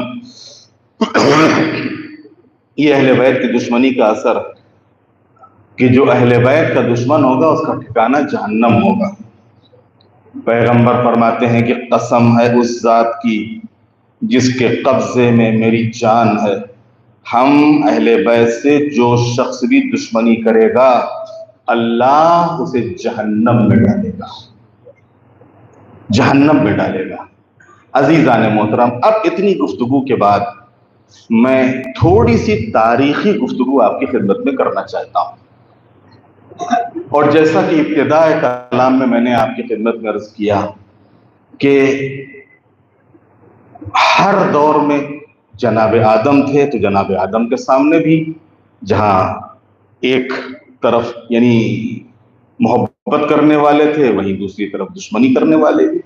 یہ اہل بیت کی دشمنی کا اثر کہ جو اہل بیت کا دشمن ہوگا اس کا ٹھکانہ جہنم ہوگا۔ پیغمبر فرماتے ہیں کہ قسم ہے اس ذات کی جس کے قبضے میں میری جان ہے، ہم اہل بیت سے جو شخص بھی دشمنی کرے گا اللہ اسے جہنم میں ڈالے گا، جہنم میں ڈالے گا۔ عزیزان محترم، اب اتنی گفتگو کے بعد میں تھوڑی سی تاریخی گفتگو آپ کی خدمت میں کرنا چاہتا ہوں، اور جیسا کہ ابتداء کلام میں نے آپ کی خدمت میں عرض کیا کہ ہر دور میں جناب آدم تھے، تو جناب آدم کے سامنے بھی جہاں ایک طرف یعنی محبت کرنے والے تھے وہیں دوسری طرف دشمنی کرنے والے بھی۔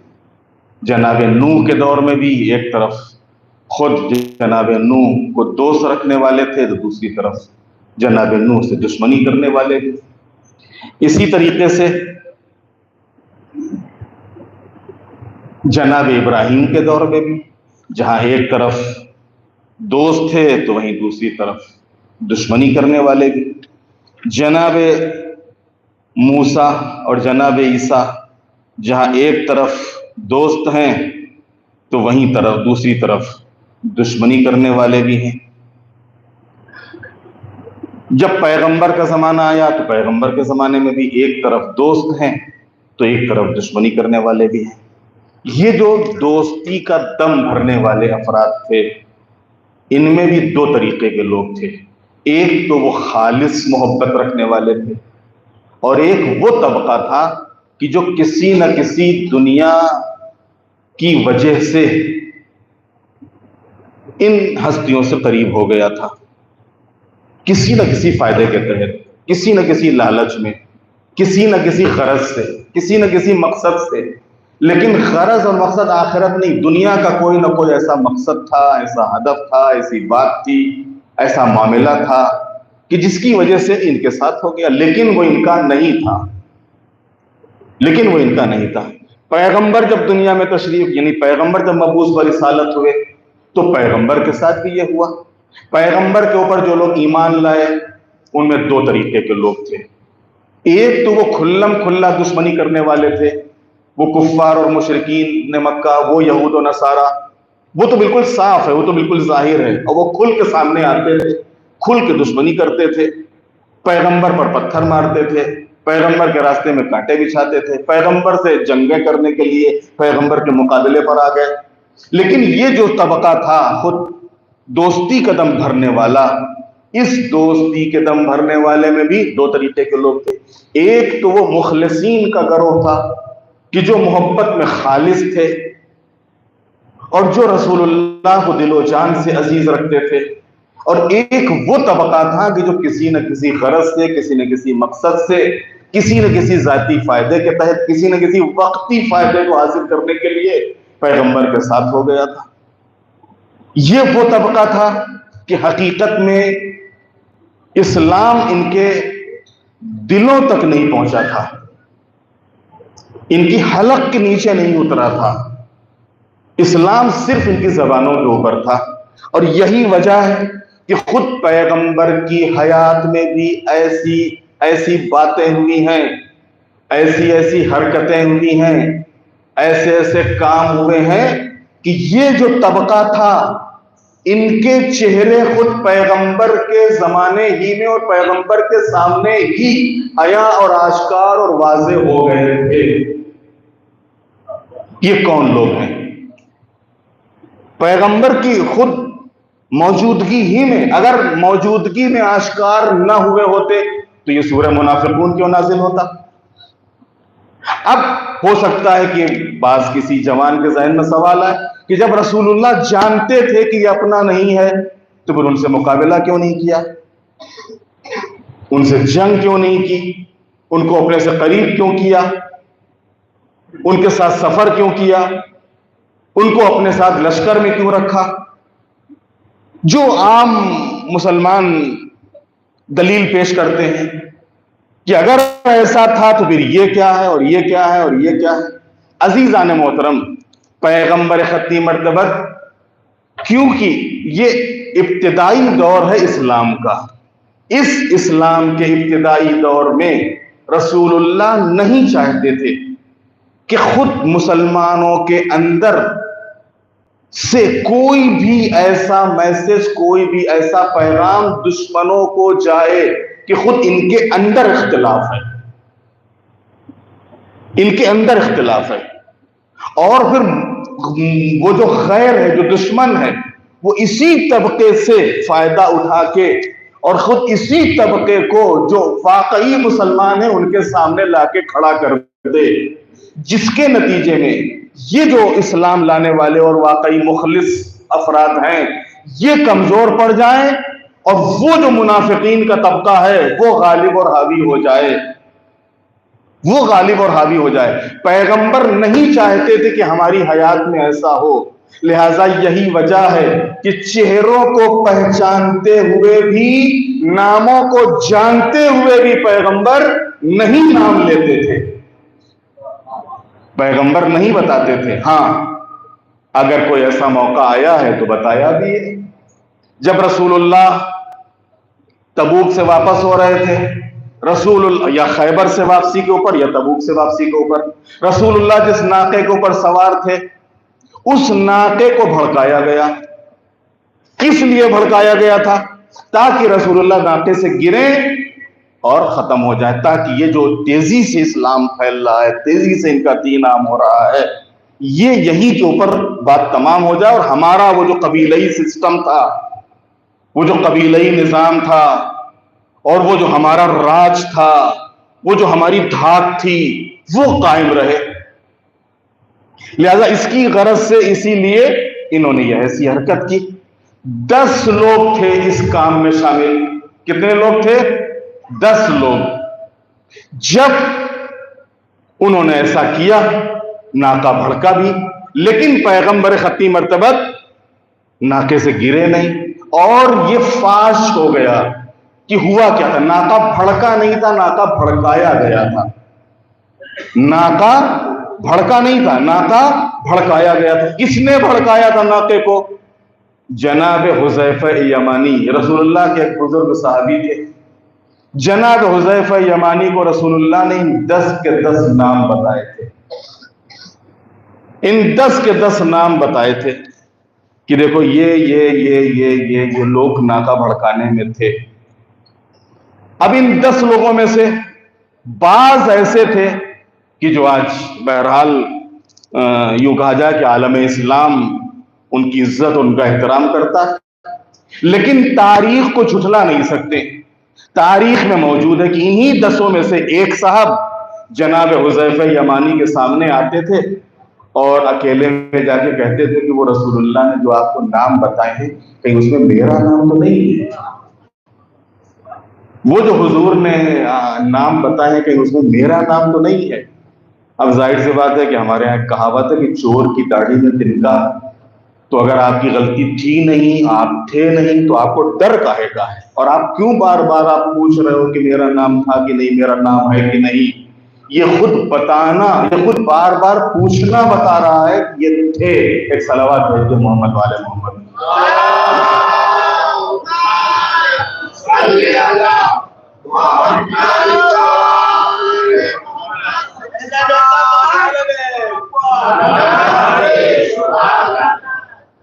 جناب نوح کے دور میں بھی ایک طرف خود جناب نوح کو دوست رکھنے والے تھے تو دوسری طرف جناب نوح سے دشمنی کرنے والے بھی۔ اسی طریقے سے جناب ابراہیم کے دور میں بھی جہاں ایک طرف دوست تھے تو وہیں دوسری طرف دشمنی کرنے والے بھی۔ جناب موسیٰ اور جناب عیسیٰ جہاں ایک طرف دوست ہیں تو وہیں طرف دوسری طرف دشمنی کرنے والے بھی ہیں۔ جب پیغمبر کا زمانہ آیا تو پیغمبر کے زمانے میں بھی ایک طرف دوست ہیں تو ایک طرف دشمنی کرنے والے بھی ہیں۔ یہ جو دوستی کا دم بھرنے والے افراد تھے ان میں بھی دو طریقے کے لوگ تھے، ایک تو وہ خالص محبت رکھنے والے تھے اور ایک وہ طبقہ تھا کہ جو کسی نہ کسی دنیا کی وجہ سے ان ہستیوں سے قریب ہو گیا تھا، کسی نہ کسی فائدے کے تحت، کسی نہ کسی لالچ میں، کسی نہ کسی غرض سے، کسی نہ کسی مقصد سے۔ لیکن غرض اور مقصد آخرت نہیں، دنیا کا کوئی نہ کوئی ایسا مقصد تھا، ایسا ہدف تھا، ایسی بات تھی، ایسا معاملہ تھا کہ جس کی وجہ سے ان کے ساتھ ہو گیا، لیکن وہ ان کا نہیں تھا، لیکن وہ ان کا نہیں تھا۔ پیغمبر جب دنیا میں تشریف یعنی پیغمبر جب مبعوث و رسالت ہوئے تو پیغمبر کے ساتھ بھی یہ ہوا۔ پیغمبر کے اوپر جو لوگ ایمان لائے ان میں دو طریقے کے لوگ تھے، ایک تو وہ کھلم کھلا دشمنی کرنے والے تھے، وہ کفار اور مشرکین مکہ، وہ یہود و نصارہ، وہ تو بالکل صاف ہے، وہ تو بالکل ظاہر ہے، اور وہ کھل کے سامنے آتے تھے، کھل کے دشمنی کرتے تھے، پیغمبر پر پتھر مارتے تھے، پیغمبر کے راستے میں کانٹے بچھاتے تھے، پیغمبر سے جنگیں کرنے کے لیے پیغمبر کے مقابلے پر آ گئے۔ لیکن یہ جو طبقہ تھا خود دوستی کا دم بھرنے والا، اس دوستی کے دم بھرنے والے میں بھی دو طریقے کے لوگ تھے، ایک تو وہ مخلصین کا گروہ تھا کہ جو محبت میں خالص تھے اور جو رسول اللہ کو دل و جان سے عزیز رکھتے تھے، اور ایک وہ طبقہ تھا کہ جو کسی نہ کسی غرض سے، کسی نہ کسی مقصد سے، کسی نہ کسی ذاتی فائدے کے تحت، کسی نہ کسی وقتی فائدے کو حاصل کرنے کے لیے پیغمبر کے ساتھ ہو گیا تھا۔ یہ وہ طبقہ تھا کہ حقیقت میں اسلام ان کے دلوں تک نہیں پہنچا تھا، ان کی حلق کے نیچے نہیں اترا تھا، اسلام صرف ان کی زبانوں کے اوپر تھا۔ اور یہی وجہ ہے کہ خود پیغمبر کی حیات میں بھی ایسی باتیں ہوئی ہیں، ایسی حرکتیں ہوئی ہیں، ایسے کام ہوئے ہیں کہ یہ جو طبقہ تھا ان کے چہرے خود پیغمبر کے زمانے ہی میں اور پیغمبر کے سامنے ہی عیاں اور آشکار اور واضح ہو گئے تھے۔ یہ کون لوگ ہیں؟ پیغمبر کی خود موجودگی ہی میں، اگر موجودگی میں آشکار نہ ہوئے ہوتے تو یہ سورہ منافقون کیوں نازل ہوتا؟ اب ہو سکتا ہے کہ بعض کسی جوان کے ذہن میں سوال آئے کہ جب رسول اللہ جانتے تھے کہ یہ اپنا نہیں ہے تو پھر ان سے مقابلہ کیوں نہیں کیا، ان سے جنگ کیوں نہیں کی، ان کو اپنے سے قریب کیوں کیا، ان کے ساتھ سفر کیوں کیا، ان کو اپنے ساتھ لشکر میں کیوں رکھا؟ جو عام مسلمان دلیل پیش کرتے ہیں کہ اگر ایسا تھا تو پھر یہ کیا ہے اور یہ کیا ہے اور یہ کیا ہے۔ عزیزان محترم، پیغمبر ختم مرتبت، کیونکہ یہ ابتدائی دور ہے اسلام کا، اس اسلام کے ابتدائی دور میں رسول اللہ نہیں چاہتے تھے کہ خود مسلمانوں کے اندر سے کوئی بھی ایسا میسج، کوئی بھی ایسا پیغام دشمنوں کو جائے کہ خود ان کے اندر اختلاف ہے، ان کے اندر اختلاف ہے، اور پھر وہ جو غیر ہے، جو دشمن ہے، وہ اسی طبقے سے فائدہ اٹھا کے اور خود اسی طبقے کو جو واقعی مسلمان ہیں ان کے سامنے لا کے کھڑا کر دے، جس کے نتیجے میں یہ جو اسلام لانے والے اور واقعی مخلص افراد ہیں یہ کمزور پڑ جائیں اور وہ جو منافقین کا طبقہ ہے وہ غالب اور حاوی ہو جائے، وہ غالب اور حاوی ہو جائے۔ پیغمبر نہیں چاہتے تھے کہ ہماری حیات میں ایسا ہو، لہذا یہی وجہ ہے کہ چہروں کو پہچانتے ہوئے بھی، ناموں کو جانتے ہوئے بھی پیغمبر نہیں نام لیتے تھے، پیغمبر نہیں بتاتے تھے۔ ہاں اگر کوئی ایسا موقع آیا ہے تو بتایا بھی ہے۔ جب رسول اللہ تبوک سے واپس ہو رہے تھے، رسول اللہ یا خیبر سے واپسی کے اوپر یا تبوک سے واپسی کے اوپر، رسول اللہ جس ناقے کے اوپر سوار تھے اس ناقے کو بھڑکایا گیا۔ کس لیے بھڑکایا گیا تھا؟ تاکہ رسول اللہ ناقے سے گریں اور ختم ہو جائے، تاکہ یہ جو تیزی سے اسلام پھیل رہا ہے، تیزی سے ان کا دین عام ہو رہا ہے، یہ یہی کے اوپر بات تمام ہو جائے اور ہمارا وہ جو قبیلئی سسٹم تھا، وہ جو قبیلئی نظام تھا اور وہ جو ہمارا راج تھا، وہ جو ہماری دھاک تھی، وہ قائم رہے۔ لہذا اس کی غرض سے اسی لیے انہوں نے یہ ایسی حرکت کی۔ 10 لوگ تھے اس کام میں شامل۔ کتنے لوگ تھے؟ 10 لوگ۔ جب انہوں نے ایسا کیا، ناکا بھڑکا بھی، لیکن پیغمبر ختم مرتبت ناکے سے گرے نہیں، اور یہ فاش ہو گیا کہ ہوا کیا تھا۔ ناکا بھڑکا نہیں تھا، ناکا بھڑکایا گیا تھا۔ ناکا بھڑکا نہیں تھا، ناکا بھڑکایا گیا تھا۔ کس نے بھڑکایا تھا ناکے کو؟ جناب حذیفہ یمانی، رسول اللہ کے ایک بزرگ صحابی تھے۔ جناب حذیفہ یمانی کو رسول اللہ نے 10 کے 10 نام بتائے تھے، ان 10 کے 10 نام بتائے تھے کہ دیکھو یہ لوگ ناکا بھڑکانے میں تھے۔ اب ان 10 لوگوں میں سے بعض ایسے تھے کہ جو آج بہرحال یوں کہا جائے کہ عالم اسلام ان کی عزت، ان کا احترام کرتا ہے، لیکن تاریخ کو جھٹلا نہیں سکتے۔ تاریخ میں موجود ہے کہ انہی 10 میں سے ایک صاحب جناب حذیفہ یمانی کے سامنے آتے تھے اور اکیلے میں جا کے کہتے تھے کہ وہ رسول اللہ نے جو آپ کو نام بتائے ہیں کہیں اس میں میرا نام تو نہیں ہے، وہ جو حضور نے نام بتائے ہیں کہیں اس میں میرا نام تو نہیں ہے۔ اب ظاہر سی بات ہے کہ ہمارے یہاں ایک کہاوت ہے کہ چور کی داڑھی میں تنکا، تو اگر آپ کی غلطی تھی نہیں، آپ تھے نہیں، تو آپ کو ڈر کاہے کا ہے، اور آپ کیوں بار بار آپ پوچھ رہے ہو کہ میرا نام تھا کہ نہیں، میرا نام ہے کہ نہیں؟ یہ خود بتانا، یہ خود بار بار پوچھنا بتا رہا ہے کہ یہ تھے۔ ایک صلوات بھیج دو محمد والے محمد۔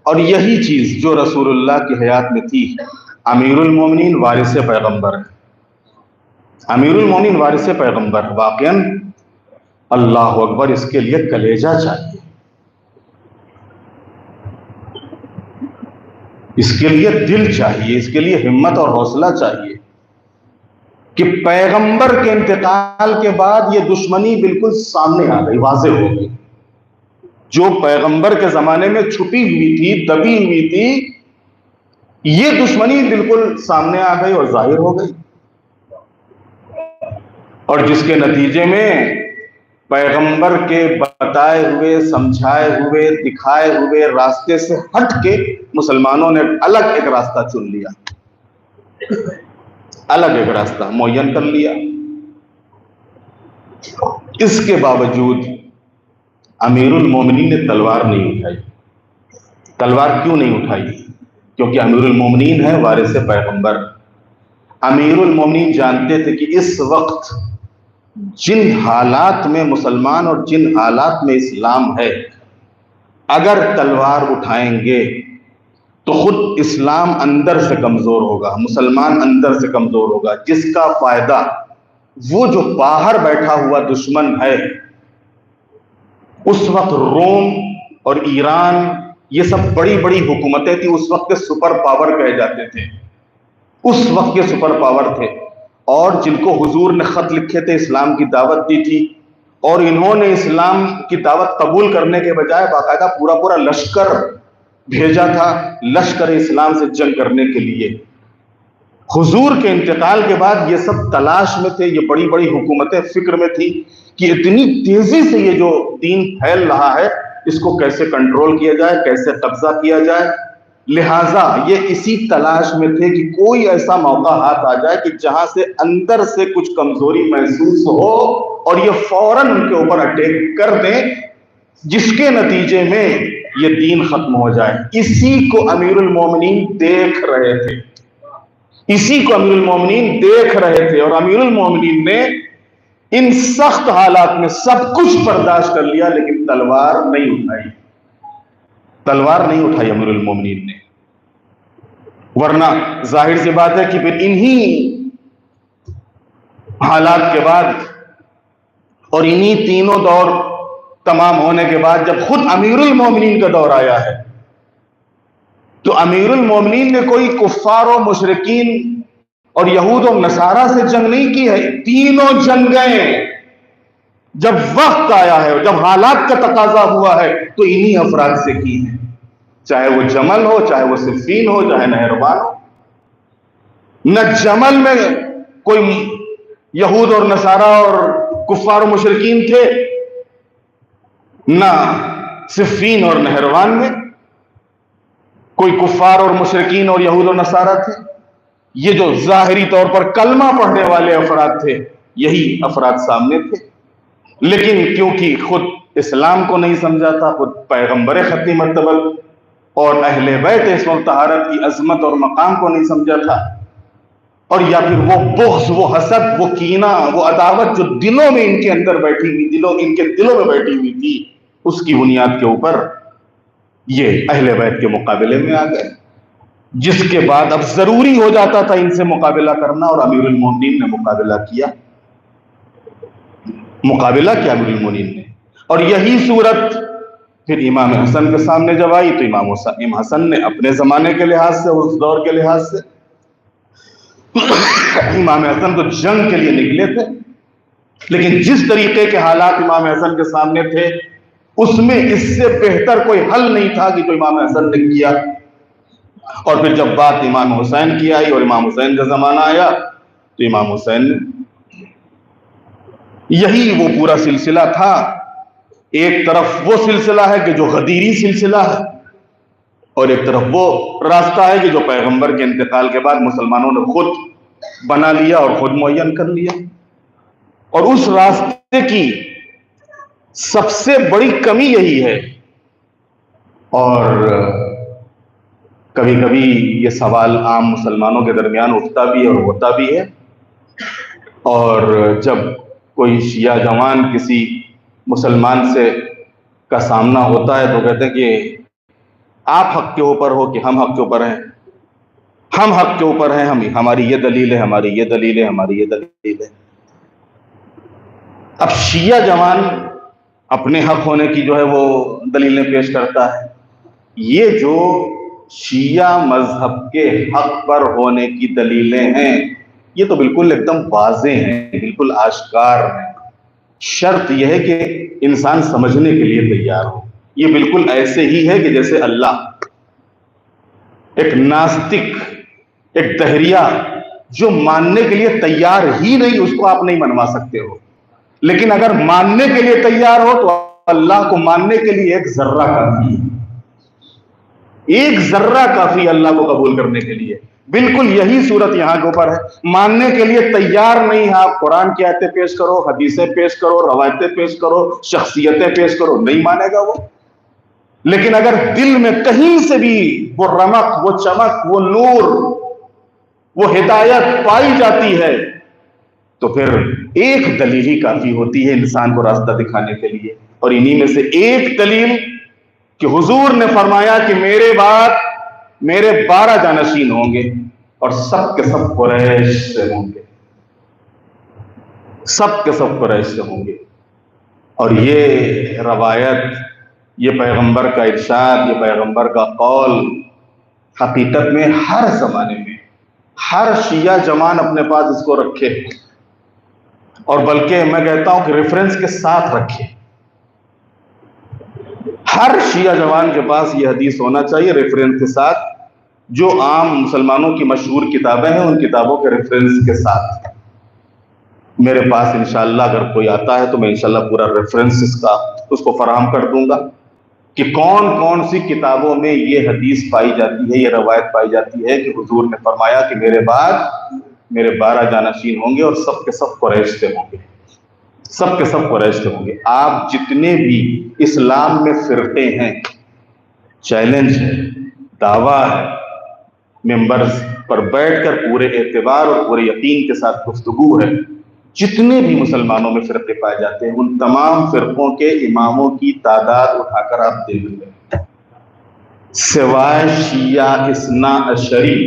اور یہی چیز جو رسول اللہ کی حیات میں تھی، امیر المومنین وارث پیغمبر، امیر المومنین وارث پیغمبر، واقعاً اللہ اکبر، اس کے لیے کلیجہ چاہیے، اس کے لیے دل چاہیے، اس کے لیے ہمت اور حوصلہ چاہیے کہ پیغمبر کے انتقال کے بعد یہ دشمنی بالکل سامنے آ گئی، واضح ہو گئی۔ جو پیغمبر کے زمانے میں چھپی ہوئی تھی، دبی ہوئی تھی، یہ دشمنی بالکل سامنے آ گئی اور ظاہر ہو گئی، اور جس کے نتیجے میں پیغمبر کے بتائے ہوئے، سمجھائے ہوئے، دکھائے ہوئے راستے سے ہٹ کے مسلمانوں نے الگ ایک راستہ چن لیا، الگ ایک راستہ معین کر لیا۔ اس کے باوجود امیر المومنین نے تلوار نہیں اٹھائی۔ تلوار کیوں نہیں اٹھائی؟ کیونکہ امیر المومنین ہے وارث پیغمبر۔ امیر المومنین جانتے تھے کہ اس وقت جن حالات میں مسلمان اور جن حالات میں اسلام ہے، اگر تلوار اٹھائیں گے تو خود اسلام اندر سے کمزور ہوگا، مسلمان اندر سے کمزور ہوگا، جس کا فائدہ وہ جو باہر بیٹھا ہوا دشمن ہے، اس وقت روم اور ایران یہ سب بڑی بڑی حکومتیں تھیں، اس وقت کے سپر پاور کہے جاتے تھے، اس وقت کے سپر پاور تھے، اور جن کو حضور نے خط لکھے تھے، اسلام کی دعوت دی تھی، اور انہوں نے اسلام کی دعوت قبول کرنے کے بجائے باقاعدہ پورا پورا لشکر بھیجا تھا لشکر اسلام سے جنگ کرنے کے لیے۔ حضور کے انتقال کے بعد یہ سب تلاش میں تھے، یہ بڑی بڑی حکومتیں فکر میں تھی کہ اتنی تیزی سے یہ جو دین پھیل رہا ہے، اس کو کیسے کنٹرول کیا جائے، کیسے قبضہ کیا جائے۔ لہٰذا یہ اسی تلاش میں تھے کہ کوئی ایسا موقع ہاتھ آ جائے کہ جہاں سے اندر سے کچھ کمزوری محسوس ہو اور یہ فوراً ان کے اوپر اٹیک کر دیں، جس کے نتیجے میں یہ دین ختم ہو جائے۔ اسی کو امیر المومنین دیکھ رہے تھے، اسی کو امیر المومنین دیکھ رہے تھے، اور امیر المومنین نے ان سخت حالات میں سب کچھ برداشت کر لیا، لیکن تلوار نہیں اٹھائی، تلوار نہیں اٹھائی امیر المومنین نے۔ ورنہ ظاہر سی بات ہے کہ پھر انہی حالات کے بعد اور انہی تینوں دور تمام ہونے کے بعد جب خود امیر المومنین کا دور آیا ہے، تو امیر المومنین نے کوئی کفار و مشرکین اور یہود و نصارہ سے جنگ نہیں کی ہے، تینوں جنگیں جب وقت آیا ہے، جب حالات کا تقاضا ہوا ہے، تو انہی افراد سے کی ہیں، چاہے وہ جمل ہو، چاہے وہ صفین ہو، چاہے نہروان ہو۔ نہ جمل میں کوئی یہود اور نصارہ اور کفار و مشرکین تھے، نہ صفین اور نہروان میں کوئی کفار اور مشرکین اور یہود و نصارہ تھے۔ یہ جو ظاہری طور پر کلمہ پڑھنے والے افراد تھے، یہی افراد سامنے تھے، لیکن کیونکہ خود اسلام کو نہیں سمجھا تھا، خود پیغمبر ختم مرتبہ اور اہل بیت اسم و طہارت کی عظمت اور مقام کو نہیں سمجھا تھا، اور یا پھر وہ بغض، وہ حسد، وہ کینہ، وہ عداوت جو دلوں میں ان کے اندر بیٹھی ہوئی، ان کے دلوں میں بیٹھی ہوئی تھی، اس کی بنیاد کے اوپر یہ اہل بیت کے مقابلے میں آ گئے، جس کے بعد اب ضروری ہو جاتا تھا ان سے مقابلہ کرنا، اور امیر المومنین نے مقابلہ کیا امیر المومنین نے۔ اور یہی صورت پھر امام حسن کے سامنے جب آئی، تو امام حسن نے اپنے زمانے کے لحاظ سے، اس دور کے لحاظ سے، امام حسن تو جنگ کے لیے نکلے تھے، لیکن جس طریقے کے حالات امام حسن کے سامنے تھے، اس میں اس سے بہتر کوئی حل نہیں تھا کہ جو امام حسن نے کیا۔ اور پھر جب بات امام حسین کی آئی اور امام حسین کا زمانہ آیا، تو امام حسین نے یہی وہ پورا سلسلہ تھا۔ ایک طرف وہ سلسلہ ہے کہ جو غدیری سلسلہ ہے، اور ایک طرف وہ راستہ ہے کہ جو پیغمبر کے انتقال کے بعد مسلمانوں نے خود بنا لیا اور خود معین کر لیا۔ اور اس راستے کی سب سے بڑی کمی یہی ہے، اور کبھی کبھی یہ سوال عام مسلمانوں کے درمیان اٹھتا بھی ہے اور ہوتا بھی ہے، اور جب کوئی شیعہ جوان کسی مسلمان سے کا سامنا ہوتا ہے تو کہتے ہیں کہ آپ حق کے اوپر ہو کہ ہم حق کے اوپر ہیں، ہم حق کے اوپر ہیں، ہماری یہ دلیل ہے، ہماری یہ دلیل ہے، ہماری یہ دلیل ہے۔ اب شیعہ جوان اپنے حق ہونے کی جو ہے وہ دلیلیں پیش کرتا ہے، یہ جو شیعہ مذہب کے حق پر ہونے کی دلیلیں ہیں، یہ تو بالکل ایک دم واضح ہیں، بالکل آشکار ہیں. شرط یہ ہے کہ انسان سمجھنے کے لیے تیار ہو. یہ بالکل ایسے ہی ہے کہ جیسے اللہ ایک ناستک، ایک دہریہ جو ماننے کے لیے تیار ہی نہیں، اس کو آپ نہیں منوا سکتے ہو. لیکن اگر ماننے کے لیے تیار ہو تو اللہ کو ماننے کے لیے ایک ذرہ کافی ہے. ایک ذرہ کافی ہے اللہ کو قبول کرنے کے لیے. بالکل یہی صورت یہاں کے اوپر ہے. ماننے کے لیے تیار نہیں ہے، آپ قرآن کی آیتیں پیش کرو، حدیثیں پیش کرو، روایتیں پیش کرو، شخصیتیں پیش کرو، نہیں مانے گا وہ. لیکن اگر دل میں کہیں سے بھی وہ رمق، وہ چمک، وہ نور، وہ ہدایت پائی جاتی ہے تو پھر ایک دلیل ہی کافی ہوتی ہے انسان کو راستہ دکھانے کے لیے. اور انہی میں سے ایک دلیل کہ حضور نے فرمایا کہ میرے بعد میرے 12 جانشین ہوں گے اور سب کے سب قریش سے ہوں گے. سب کے سب قریش سے ہوں گے. اور یہ روایت، یہ پیغمبر کا ارشاد، یہ پیغمبر کا قول حقیقت میں ہر زمانے میں ہر شیعہ جوان اپنے پاس اس کو رکھے، اور بلکہ میں کہتا ہوں کہ ریفرنس کے ساتھ رکھے. ہر شیعہ جوان کے پاس یہ حدیث ہونا چاہیے ریفرنس کے ساتھ. جو عام مسلمانوں کی مشہور کتابیں ہیں ان کتابوں کے ریفرنس کے ساتھ. میرے پاس انشاءاللہ اگر کوئی آتا ہے تو میں انشاءاللہ پورا ریفرنس اس کو فراہم کر دوں گا کہ کون کون سی کتابوں میں یہ حدیث پائی جاتی ہے، یہ روایت پائی جاتی ہے کہ حضور نے فرمایا کہ میرے بعد میرے 12 جانشین ہوں گے اور سب کے سب قریش سے ہوں گے. سب کے سب قریش سے ہوں گے. آپ جتنے بھی اسلام میں فرقے ہیں، چیلنج ہے، دعویٰ ہے، ممبرز پر بیٹھ کر پورے اعتبار اور پورے یقین کے ساتھ گفتگو ہے، جتنے بھی مسلمانوں میں فرقے پائے جاتے ہیں ان تمام فرقوں کے اماموں کی تعداد اٹھا کر آپ دیکھ لیں، سوائے شیعہ اثنا عشری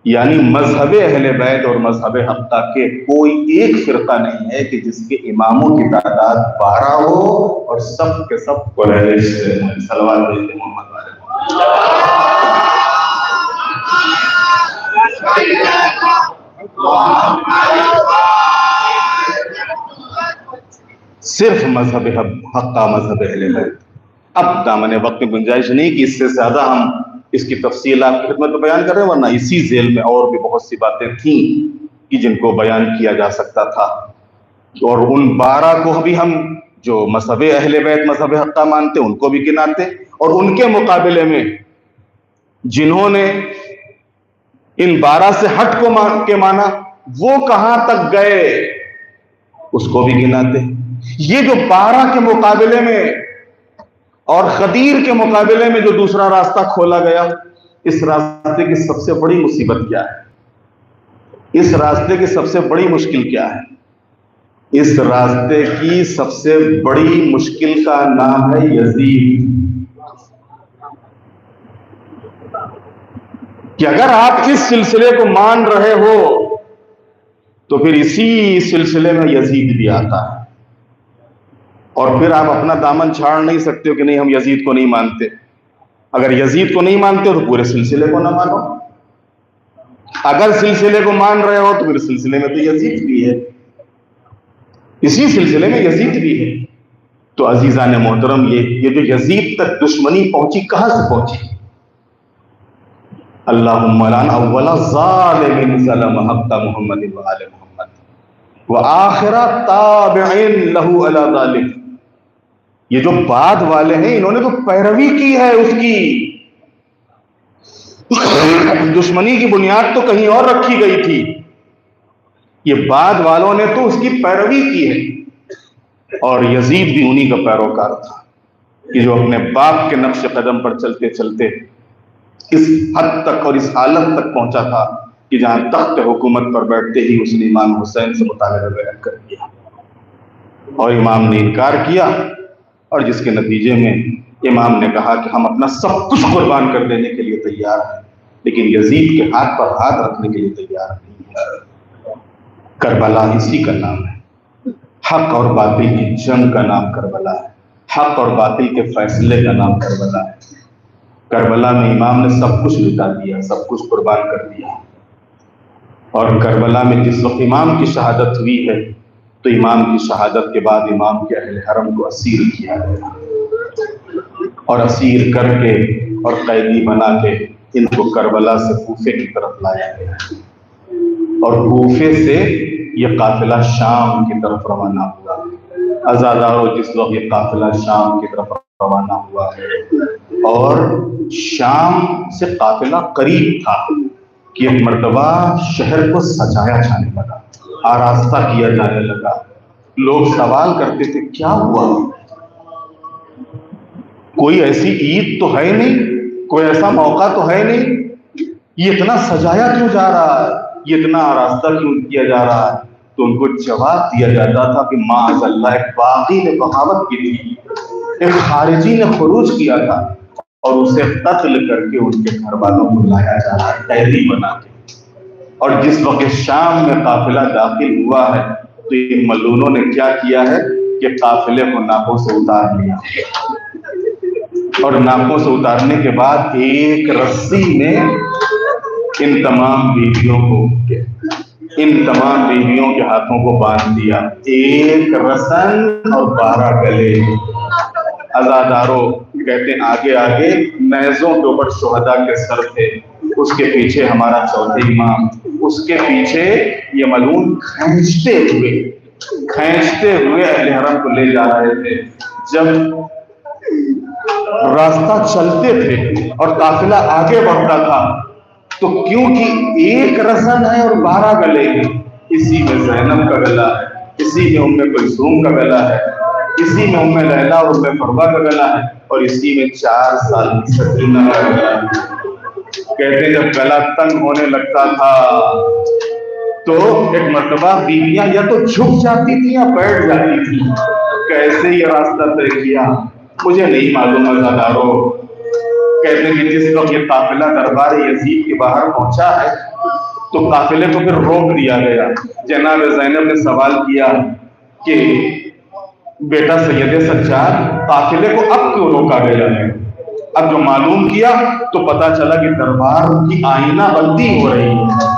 یعنی مذہب اہل بیت اور مذہب حقہ کے کوئی ایک فرقہ نہیں ہے کہ جس کے اماموں کی تعداد 12 ہو اور سب کے سب قریش سے ہیں. صلوات علی محمد والے صرف مذہب حقہ، مذہب اہل بیت. اب دامن وقت میں گنجائش نہیں کہ اس سے زیادہ ہم اس کی تفصیل آپ کی خدمت میں بیان کر رہے ہیں، ورنہ اسی ذیل میں اور بھی بہت سی باتیں تھیں کہ جن کو بیان کیا جا سکتا تھا. اور ان 12 کو بھی ہم جو مذہب اہل بیت، مذہب حقہ مانتے ان کو بھی گناتے، اور ان کے مقابلے میں جنہوں نے ان 12 سے ہٹ کے مانا وہ کہاں تک گئے اس کو بھی گناتے. یہ جو 12 کے مقابلے میں اور خدیر کے مقابلے میں جو دوسرا راستہ کھولا گیا، اس راستے کی سب سے بڑی مصیبت کیا ہے؟ اس راستے کی سب سے بڑی مشکل کیا ہے؟ اس راستے کی سب سے بڑی مشکل کا نام ہے یزید. کہ اگر آپ اس سلسلے کو مان رہے ہو تو پھر اسی سلسلے میں یزید بھی آتا ہے، اور پھر آپ اپنا دامن چھاڑ نہیں سکتے ہو کہ نہیں ہم یزید کو نہیں مانتے. اگر یزید کو نہیں مانتے ہو تو پورے سلسلے کو نہ مانو. اگر سلسلے کو مان رہے ہو تو پھر سلسلے میں تو یزید بھی ہے، اسی سلسلے میں یزید بھی ہے. تو عزیزان محترم، یہ جو یزید تک دشمنی پہنچی کہاں سے پہنچی؟ اللہم لعن اول ظالم ظلم حق محمد وآل محمد وآخر تابع له علی ذلک. یہ جو بعد والے ہیں انہوں نے تو پیروی کی ہے اس کی. دشمنی کی بنیاد تو کہیں اور رکھی گئی تھی، یہ بعد والوں نے تو اس کی پیروی کی ہے. اور یزید بھی انہی کا پیروکار تھا کہ جو اپنے باپ کے نقش قدم پر چلتے چلتے اس حد تک اور اس حالت تک پہنچا تھا کہ جہاں تخت حکومت پر بیٹھتے ہی اس نے امام حسین سے مطالبہ بیان کر دیا، اور امام نے انکار کیا، اور جس کے نتیجے میں امام نے کہا کہ ہم اپنا سب کچھ قربان کر دینے کے لیے تیار ہیں لیکن یزید کے ہاتھ پر ہاتھ رکھنے کے لیے تیار نہیں ہے. کربلا اسی کا نام ہے. حق اور باطل کی جنگ کا نام کربلا ہے. حق اور باطل کے فیصلے کا نام کربلا ہے. کربلا میں امام نے سب کچھ لٹا دیا، سب کچھ قربان کر دیا. اور کربلا میں جس وقت امام کی شہادت ہوئی ہے تو امام کی شہادت کے بعد امام کے اہل حرم کو اسیر کیا گیا اور اسیر کر کے اور قیدی بنا کے ان کو کربلا سے کوفے کی طرف لایا گیا اور کوفے سے یہ قافلہ شام کی طرف روانہ ہوا۔ عزادارو، جس وقت یہ قافلہ شام کی طرف روانہ ہوا ہے اور شام سے قافلہ قریب تھا کہ ایک مرتبہ شہر کو سجایا جانے لگا، آراستہ کیا جانے لگا۔ لوگ سوال کرتے تھے کیا ہوا، کوئی ایسی عید تو ہے نہیں، کوئی ایسا موقع تو ہے نہیں، یہ اتنا سجایا کیوں جا رہا ہے، یہ اتنا آراستہ کیوں کیا جا رہا ہے؟ تو ان کو جواب دیا جاتا تھا کہ معاذ اللہ، ایک باغی نے بغاوت کی تھی، ایک خارجی نے خروج کیا تھا اور اسے قتل کر کے ان کے گھر والوں کو لایا جا رہا ہے قیدی بنا کے۔ اور جس وقت شام میں قافلہ داخل ہوا ہے تو یہ ملعونوں نے کیا کیا ہے کہ قافلے کو ناکوں سے اتار لیا اور ناکوں سے اتارنے کے بعد ایک رسی میں ان تمام بیویوں کے ہاتھوں کو باندھ دیا، ایک رسن اور 12 گلے۔ عزادارو کہتے ہیں آگے آگے نیزوں کے اوپر شہداء کے سر تھے، اس کے پیچھے ہمارا چوتھے امام، اس کے پیچھے یہ ملعون کھینچتے ہوئے اہل حرم کو لے جا رہے تھے۔ جب راستہ چلتے تھے اور قافلہ آگے بڑھتا تھا تو کیونکہ ایک رسن ہے اور 12 گلے ہیں، اسی میں زینب کا گلا ہے، اسی میں ام کلثوم کا گلا ہے، اسی میں ام لیلا اور ام فروہ کا گلا ہے اور اسی میں 4 سال کی سکینہ کا گلا ہے۔ کہتے جب گلا تنگ ہونے لگتا تھا تو ایک مرتبہ بیویاں یا تو جھک جاتی تھی یا بیٹھ جاتی تھی۔ کیسے یہ راستہ طے کیا مجھے نہیں معلوم عزادارو۔ کہتے ہیں کہ جس وقت یہ قافلہ دربار یزید کے باہر پہنچا ہے تو قافلے کو پھر روک دیا گیا۔ جناب زینب نے سوال کیا کہ بیٹا سید سجاد، قافلے کو اب کیوں روکا گیا ہے؟ اب جو معلوم کیا تو پتا چلا کہ دربار کی آئینہ بندی ہو رہی ہے،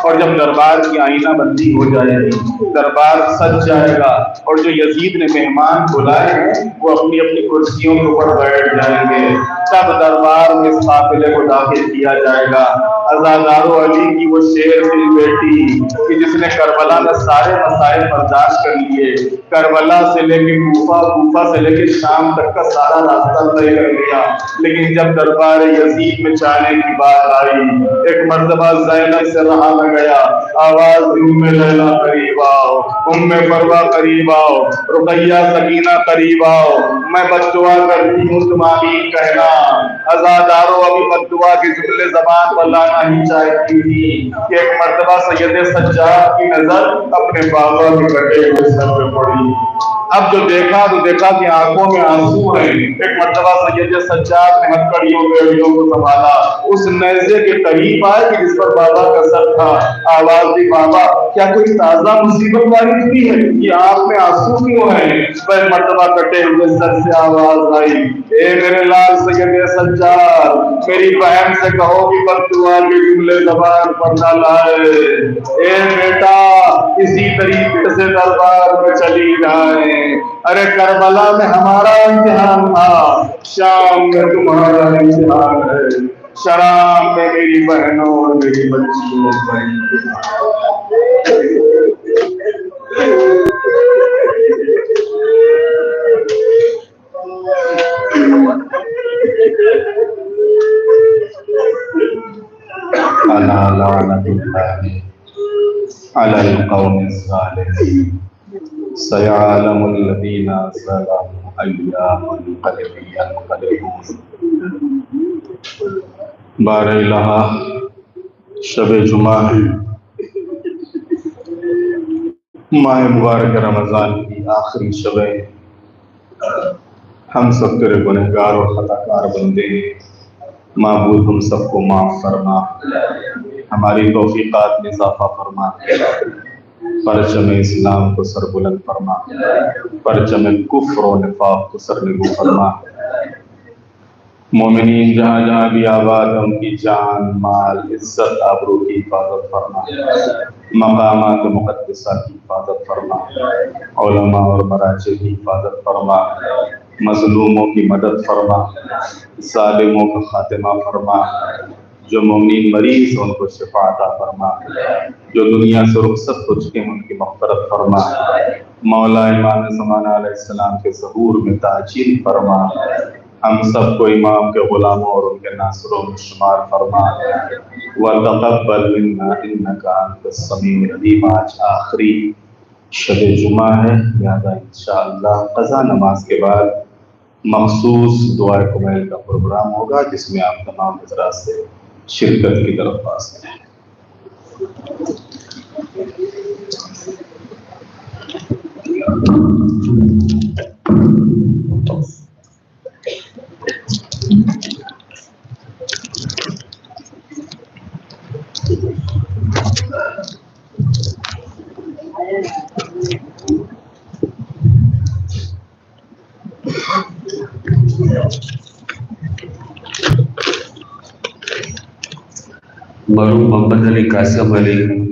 اور جب دربار کی آئینہ بندی ہو جائے گی دربار سج جائے گا اور جو یزید نے مہمان بلائے ہیں وہ اپنی اپنی کرسیوں کے اوپر بیٹھ جائیں گے، تب دربار میں اس قافلے کو داخل کیا جائے گا۔ عزادارو، علی کی وہ شیر دل بیٹی کہ جس نے کربلا میں سارے مسائل برداشت کر لیے، کربلا سے لے کے کوفہ، کوفہ سے لے کے شام تک کا سارا راستہ طے کر لیا، لیکن جب دربار یزید میں جانے کی بات آئی ایک مرتبہ زینب سے رہا نہ گیا، آواز ام لیلا قریب آؤ، ام فروہ قریب آؤ، رقیہ سکینہ قریب آؤ، میں بددعا کرتی ہوں تم آمین کہنا۔ عزادارو ابھی بددعا کے جملے زبان پر لانا ہی چاہتی تھی کہ ایک مرتبہ سید سجاد کی نظر اپنے بابا کے کٹے ہوئے سر پہ پڑی۔ اب جو دیکھا تو دیکھا کہ آنکھوں میں آنسو ہیں۔ ایک مرتبہ سید سجاد نے ہتھکڑیوں بیڑیوں کو سنبھالا، اس نیزے کے قریب آئے کہ جس پر بابا کا سر تھا، آواز دی بابا کیا کوئی تازہ مصیبت وارد ہوئی ہے؟ یہ آنکھ میں آنسو کیوں ہیں؟ ایک مرتبہ کٹے ہوئے سر سے آواز آئی، اے میرے لال سید سجاد، میری بہن سے کہو کہ بددعا کے جملے زبان پر نہ لائے، اے بیٹا اسی طریقے سے دربار میں چلی جائیں۔ ارے کربلا میں ہمارا امتحان تھا، شام میں تمہارا امتحان ہے، شرام میں میری بہنوں اور میری بچیوں کا امتحان۔ الا لعنۃ اللہ علی القوم الظالمین سیعلم الذین ظلموا ای منقلب ینقلبون۔ بار الہ شب جمعہ ماہ مبارک رمضان کی آخری شب ہے۔ ہم سب تیرے گنہگار اور خطا کار بندے ہیں، معبود ہم سب کو معاف فرما، ہماری توفیقات میں اضافہ فرما، پرچم اسلام کو سر بلند فرما، پرچم کفر و نفاق کو سر نگو فرما۔ مومنین جہاں جہاں بھی آباد ہیں ان کی جان مال عزت آبرو کی حفاظت فرما، مقامات مقدسہ کی حفاظت فرما، علماء اور مراجع کی حفاظت فرما، مظلوموں کی مدد فرما، ظالموں کا خاتمہ فرما، جو مومنین مریض ہیں ان کو شفا عطا فرما، جو دنیا سے رخصت ہو چکے ہیں ان کی مغفرت فرما، مولا امام زمانہ علیہ السلام کے ظہور میں تاجیل فرما، ہم سب کو امام کے غلاموں اور ان کے ناصروں میں شمار فرما، وَتَقَبَّلْ مِنَّا إِنَّكَ أَنْتَ السَّمِيعُ الْعَلِيمُ۔ آج آخری شب جمعہ ہے، لہذا انشاءاللہ قضا نماز کے بعد مخصوص دعائے قبیل کا پروگرام ہوگا جس میں آپ تمام حضرات سے شرکت کی درخواست ہے۔ مرحوم محمد علی قاسم علی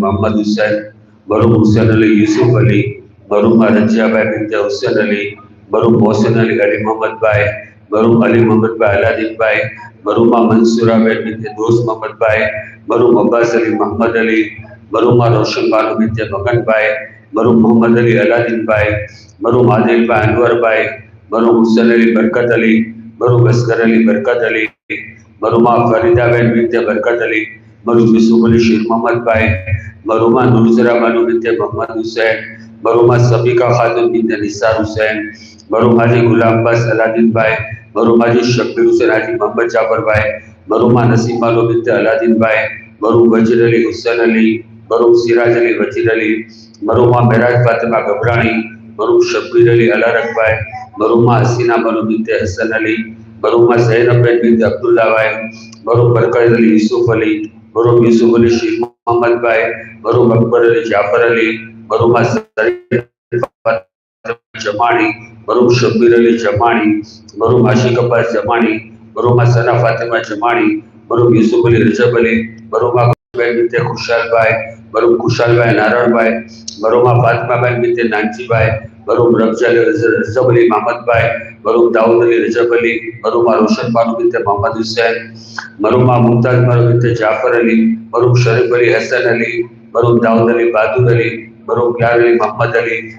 محمد حسین، مرحوم حسین علی یوسف علی، مرحومہ رجیہ بائی بنت حسین علی، مرحوم محسن علی علی محمد بائی، مرحوم علی محمد بائی علادین بائی، مرحومہ منصورہ بائی بنت دوست محمد بائی، مرحوم عباس علی محمد علی، مرحومہ روشن بانو بنت مگن بائی، مرحوم محمد علی علادین بائی، مرحوم عادل بائی انور بائی، مرحوم حسین علی برکت علی، مرحوم اسکر علی برکت علی، مرحومہ فریدہ بن بنت برکت علی، مرحوم یوسف علی شیر محمد بائی، مرحومہ نورزرہ بانو بنت محمد حسین، مرحومہ صفیقہ خاتون بنت نثار حسین، مرحوم حاجی غلام عباس علادین بائی، مرحوم حاجی شبیر حسین حاجی محمد جعفر بائی، مرحومہ نسیم بانو بنت علادین بائی، مرحوم وزیر علی حسین علی، مرحوم سراج علی وزیر علی، مرحومہ معراج فاطمہ گبرانی، مرحوم شبیر علی علارک بائی، مرحومہ حسینہ بانو بنت حسن علی، مرحومہ زینب بنت عبداللہ بائی، مرحوم برکت علی یوسف علی، مرحوم یوسف علی شیخ محمد بائی، مرحوم اکبر علی جعفر علی، مرحومہ زرین فاطمہ جمانی، مرحوم شبیر علی جمانی، مرحوم عاشق عباس جمانی، مرحومہ ثنا فاطمہ جمانی، مرحوم یوسف علی رجب علی، مرحومہ بنت خوشحال بائی، مرحوم خوشحال بائی نارائن بائی، مرحومہ فاطمہ بنت نانچی بائی، مرحوم رجب علی محمد بائی، مرحوم داؤد علی رجب علی، مرحومہ روشن بانو بنت محمد حسین، مرحومہ ممتاز بانو بنت جعفر علی، مرحوم شریف علی حسن علی، مرحوم داؤد علی بہادر علی، مرحوم پیار علی محمد علی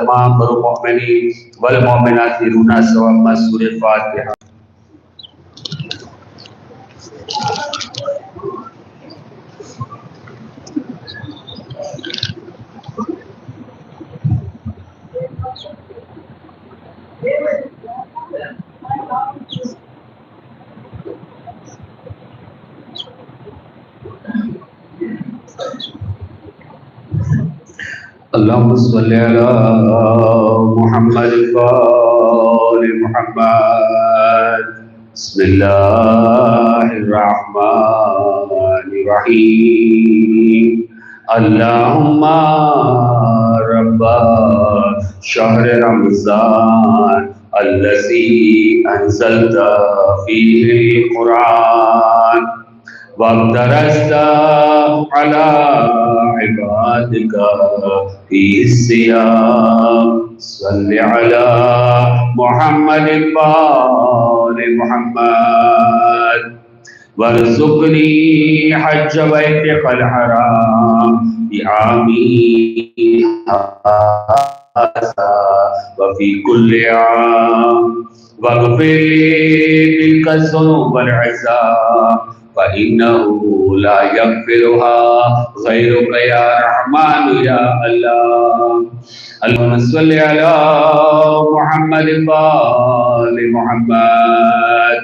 تمام مرحوم مومنین والمومنات کی رونا سوا سورہ فاتحہ۔ اللہم صلی علی محمد وآل محمد، بسم اللہ الرحمن الرحیم، اللہم رب شہر رمضان الذی انزلت فیہ القرآن وَابْتَرَسْتَ عَلَىٰ عِبَادِكَ فِي الصِّيَامِ صَلِّ عَلَىٰ مُحَمَّدٍ وَآلِ مُحَمَّدٍ وَارْزُقْنِي حَجَّ بَيْتِكَ الْحَرَامِ بِعَامِهِ هَٰذَا وَفِي كُلِّ عَامٍ واغفر لي تلك الذنوب العظام فإنه لا يغفرها غيرك يا رحمن يا الله. اللهم صل على محمد وآل محمد.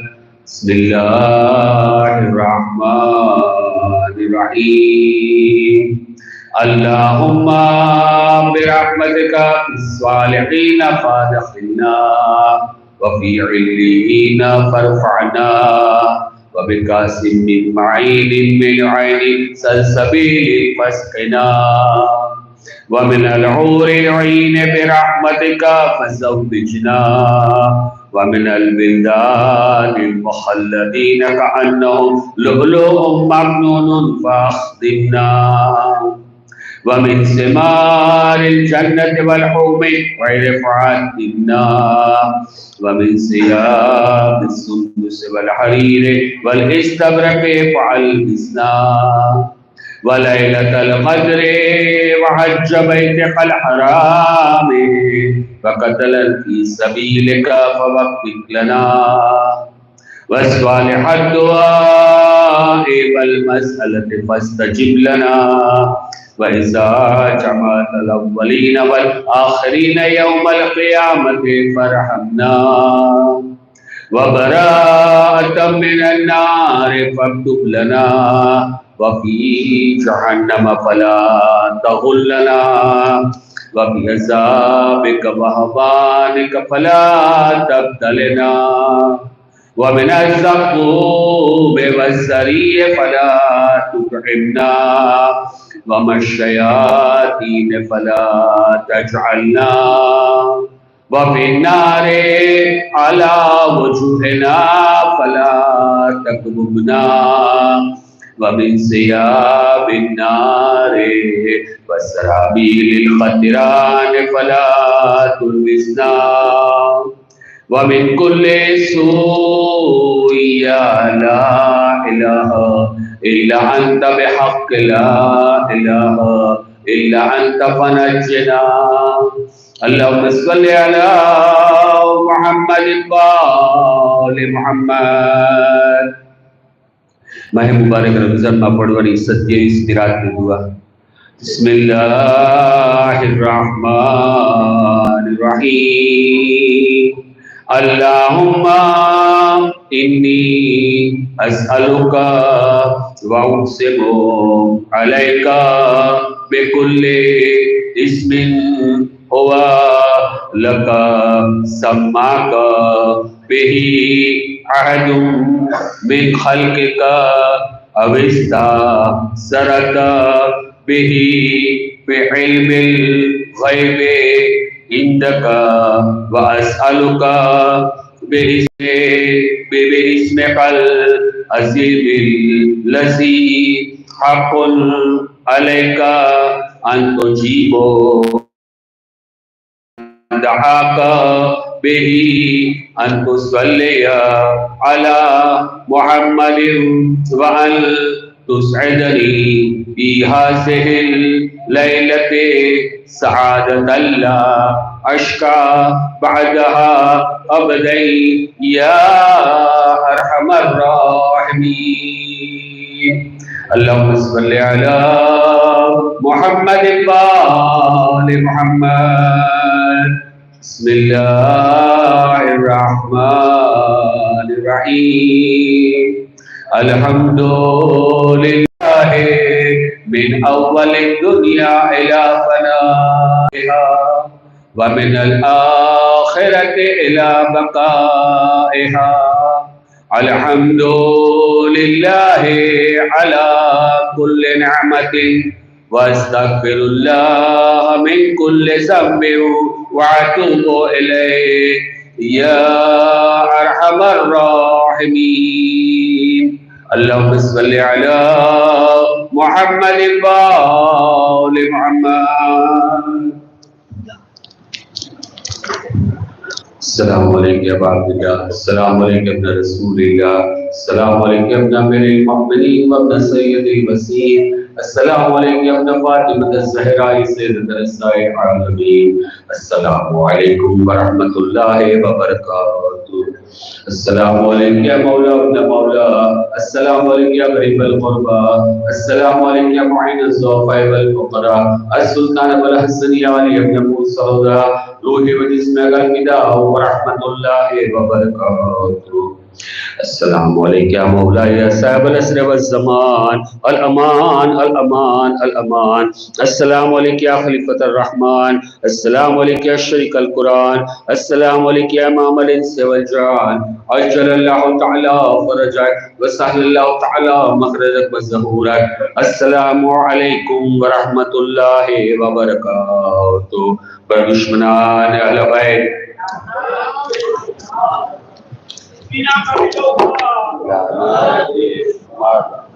بسم الله الرحمن الرحيم. اللهم برحمتك في الصالحين فادخلنا وفي عليين فارفعنا وبكاسم من معين من عين سلسبيل فاسقنا ومن الحور العين برحمتك فزوجنا ومن البلدان المخلدين كأنهم لؤلؤ مكنون فأخذنا ومن ثمار الجنة والحوم ورفعت النار ومن ثياب السندس والحرير والاستبرق فألبسنا وليلة القدر وحج بيتك الحرام وقتلا في سبيلك فوفق لنا وصالح الدعاء والمسألة فاستجب لنا وإذا جمعت الأولين والآخرين يوم القيامة فارحمنا وبراءة من النار فاكتب لنا وفي جهنم فلا تغلنا وفي عذابك وهوانك فلا تبتلنا ومن الزقوم والسرير فلا تطعمنا ومن الشياطين فلا تجعلنا وفي النار على وجوهنا فلا تكببنا ومن ثياب النار وسرابيل القطران فلا تلبسنا ومن كل سوء يا لا إله إلا أنت بحق لا إله إلا أنت فنجنا اللهم صل على محمد وآل محمد. ماہ مبارک رمضان میں پڑھوانی 27 رات میں دعا. بسم اللہ الرحمن الرحیم. اللہم انی اسألک واقسم علیک بکل اسم هو لک سماک به احد من خلقک او استأثرک به بعلم الغیب عندک واسألک باسمک العظیم الذی حق علیک ان تجیب دعاک به ان تصلی علی محمد وان تسعدنی فی هذه الليلة سعادة لا أشقى بعدها أبدا يا أرحم الراحمين. اللهم صل على محمد وآل محمد. بسم الله الرحمن الرحيم. الحمد لله من أول الدنيا إلى فنائها ومن الآخرة إلى بقائها. الحمد لله على كل نعمة واستغفر الله من كل ذنب وأتوب إليه يا أرحم الراحمين. اللهم صل على محمد وآل محمد. السلام علیکم یا عبد اللہ. السلام علیکم ابن رسول اللہ. السلام علیکم ابن امیر المؤمنین وابن سید الوسیم. السلام علیکم ابن فاطمہ الزہراء سیدۃ نساء العالمین. السلام علیکم ورحمۃ اللہ وبرکاتہ. السلام علیکم یا مولا ابن مولا. السلام علیکم یا غریب القربا. السلام علیکم یا معین الضعفاء والفقراء. السلطان ابو الحسن یا علی ابن موسی روحی و جسم الفداء ورحمۃ اللہ وبرکاتہ. السلام علیکم یا مولا یا صاحب العصر والزمان. الامان الامان الامان. السلام علیکم یا خلیفۃ الرحمن. السلام علیکم یا شریک القرآن. السلام علیکم یا امام الانس والجان. عجل اللہ تعالی فرجک وسهل اللہ تعالی مخرجک وظہورک. السلام علیکم ورحمۃ اللہ وبرکاتہ. بر دشمنان اہل بیت Bina kami doa. Ya Allah.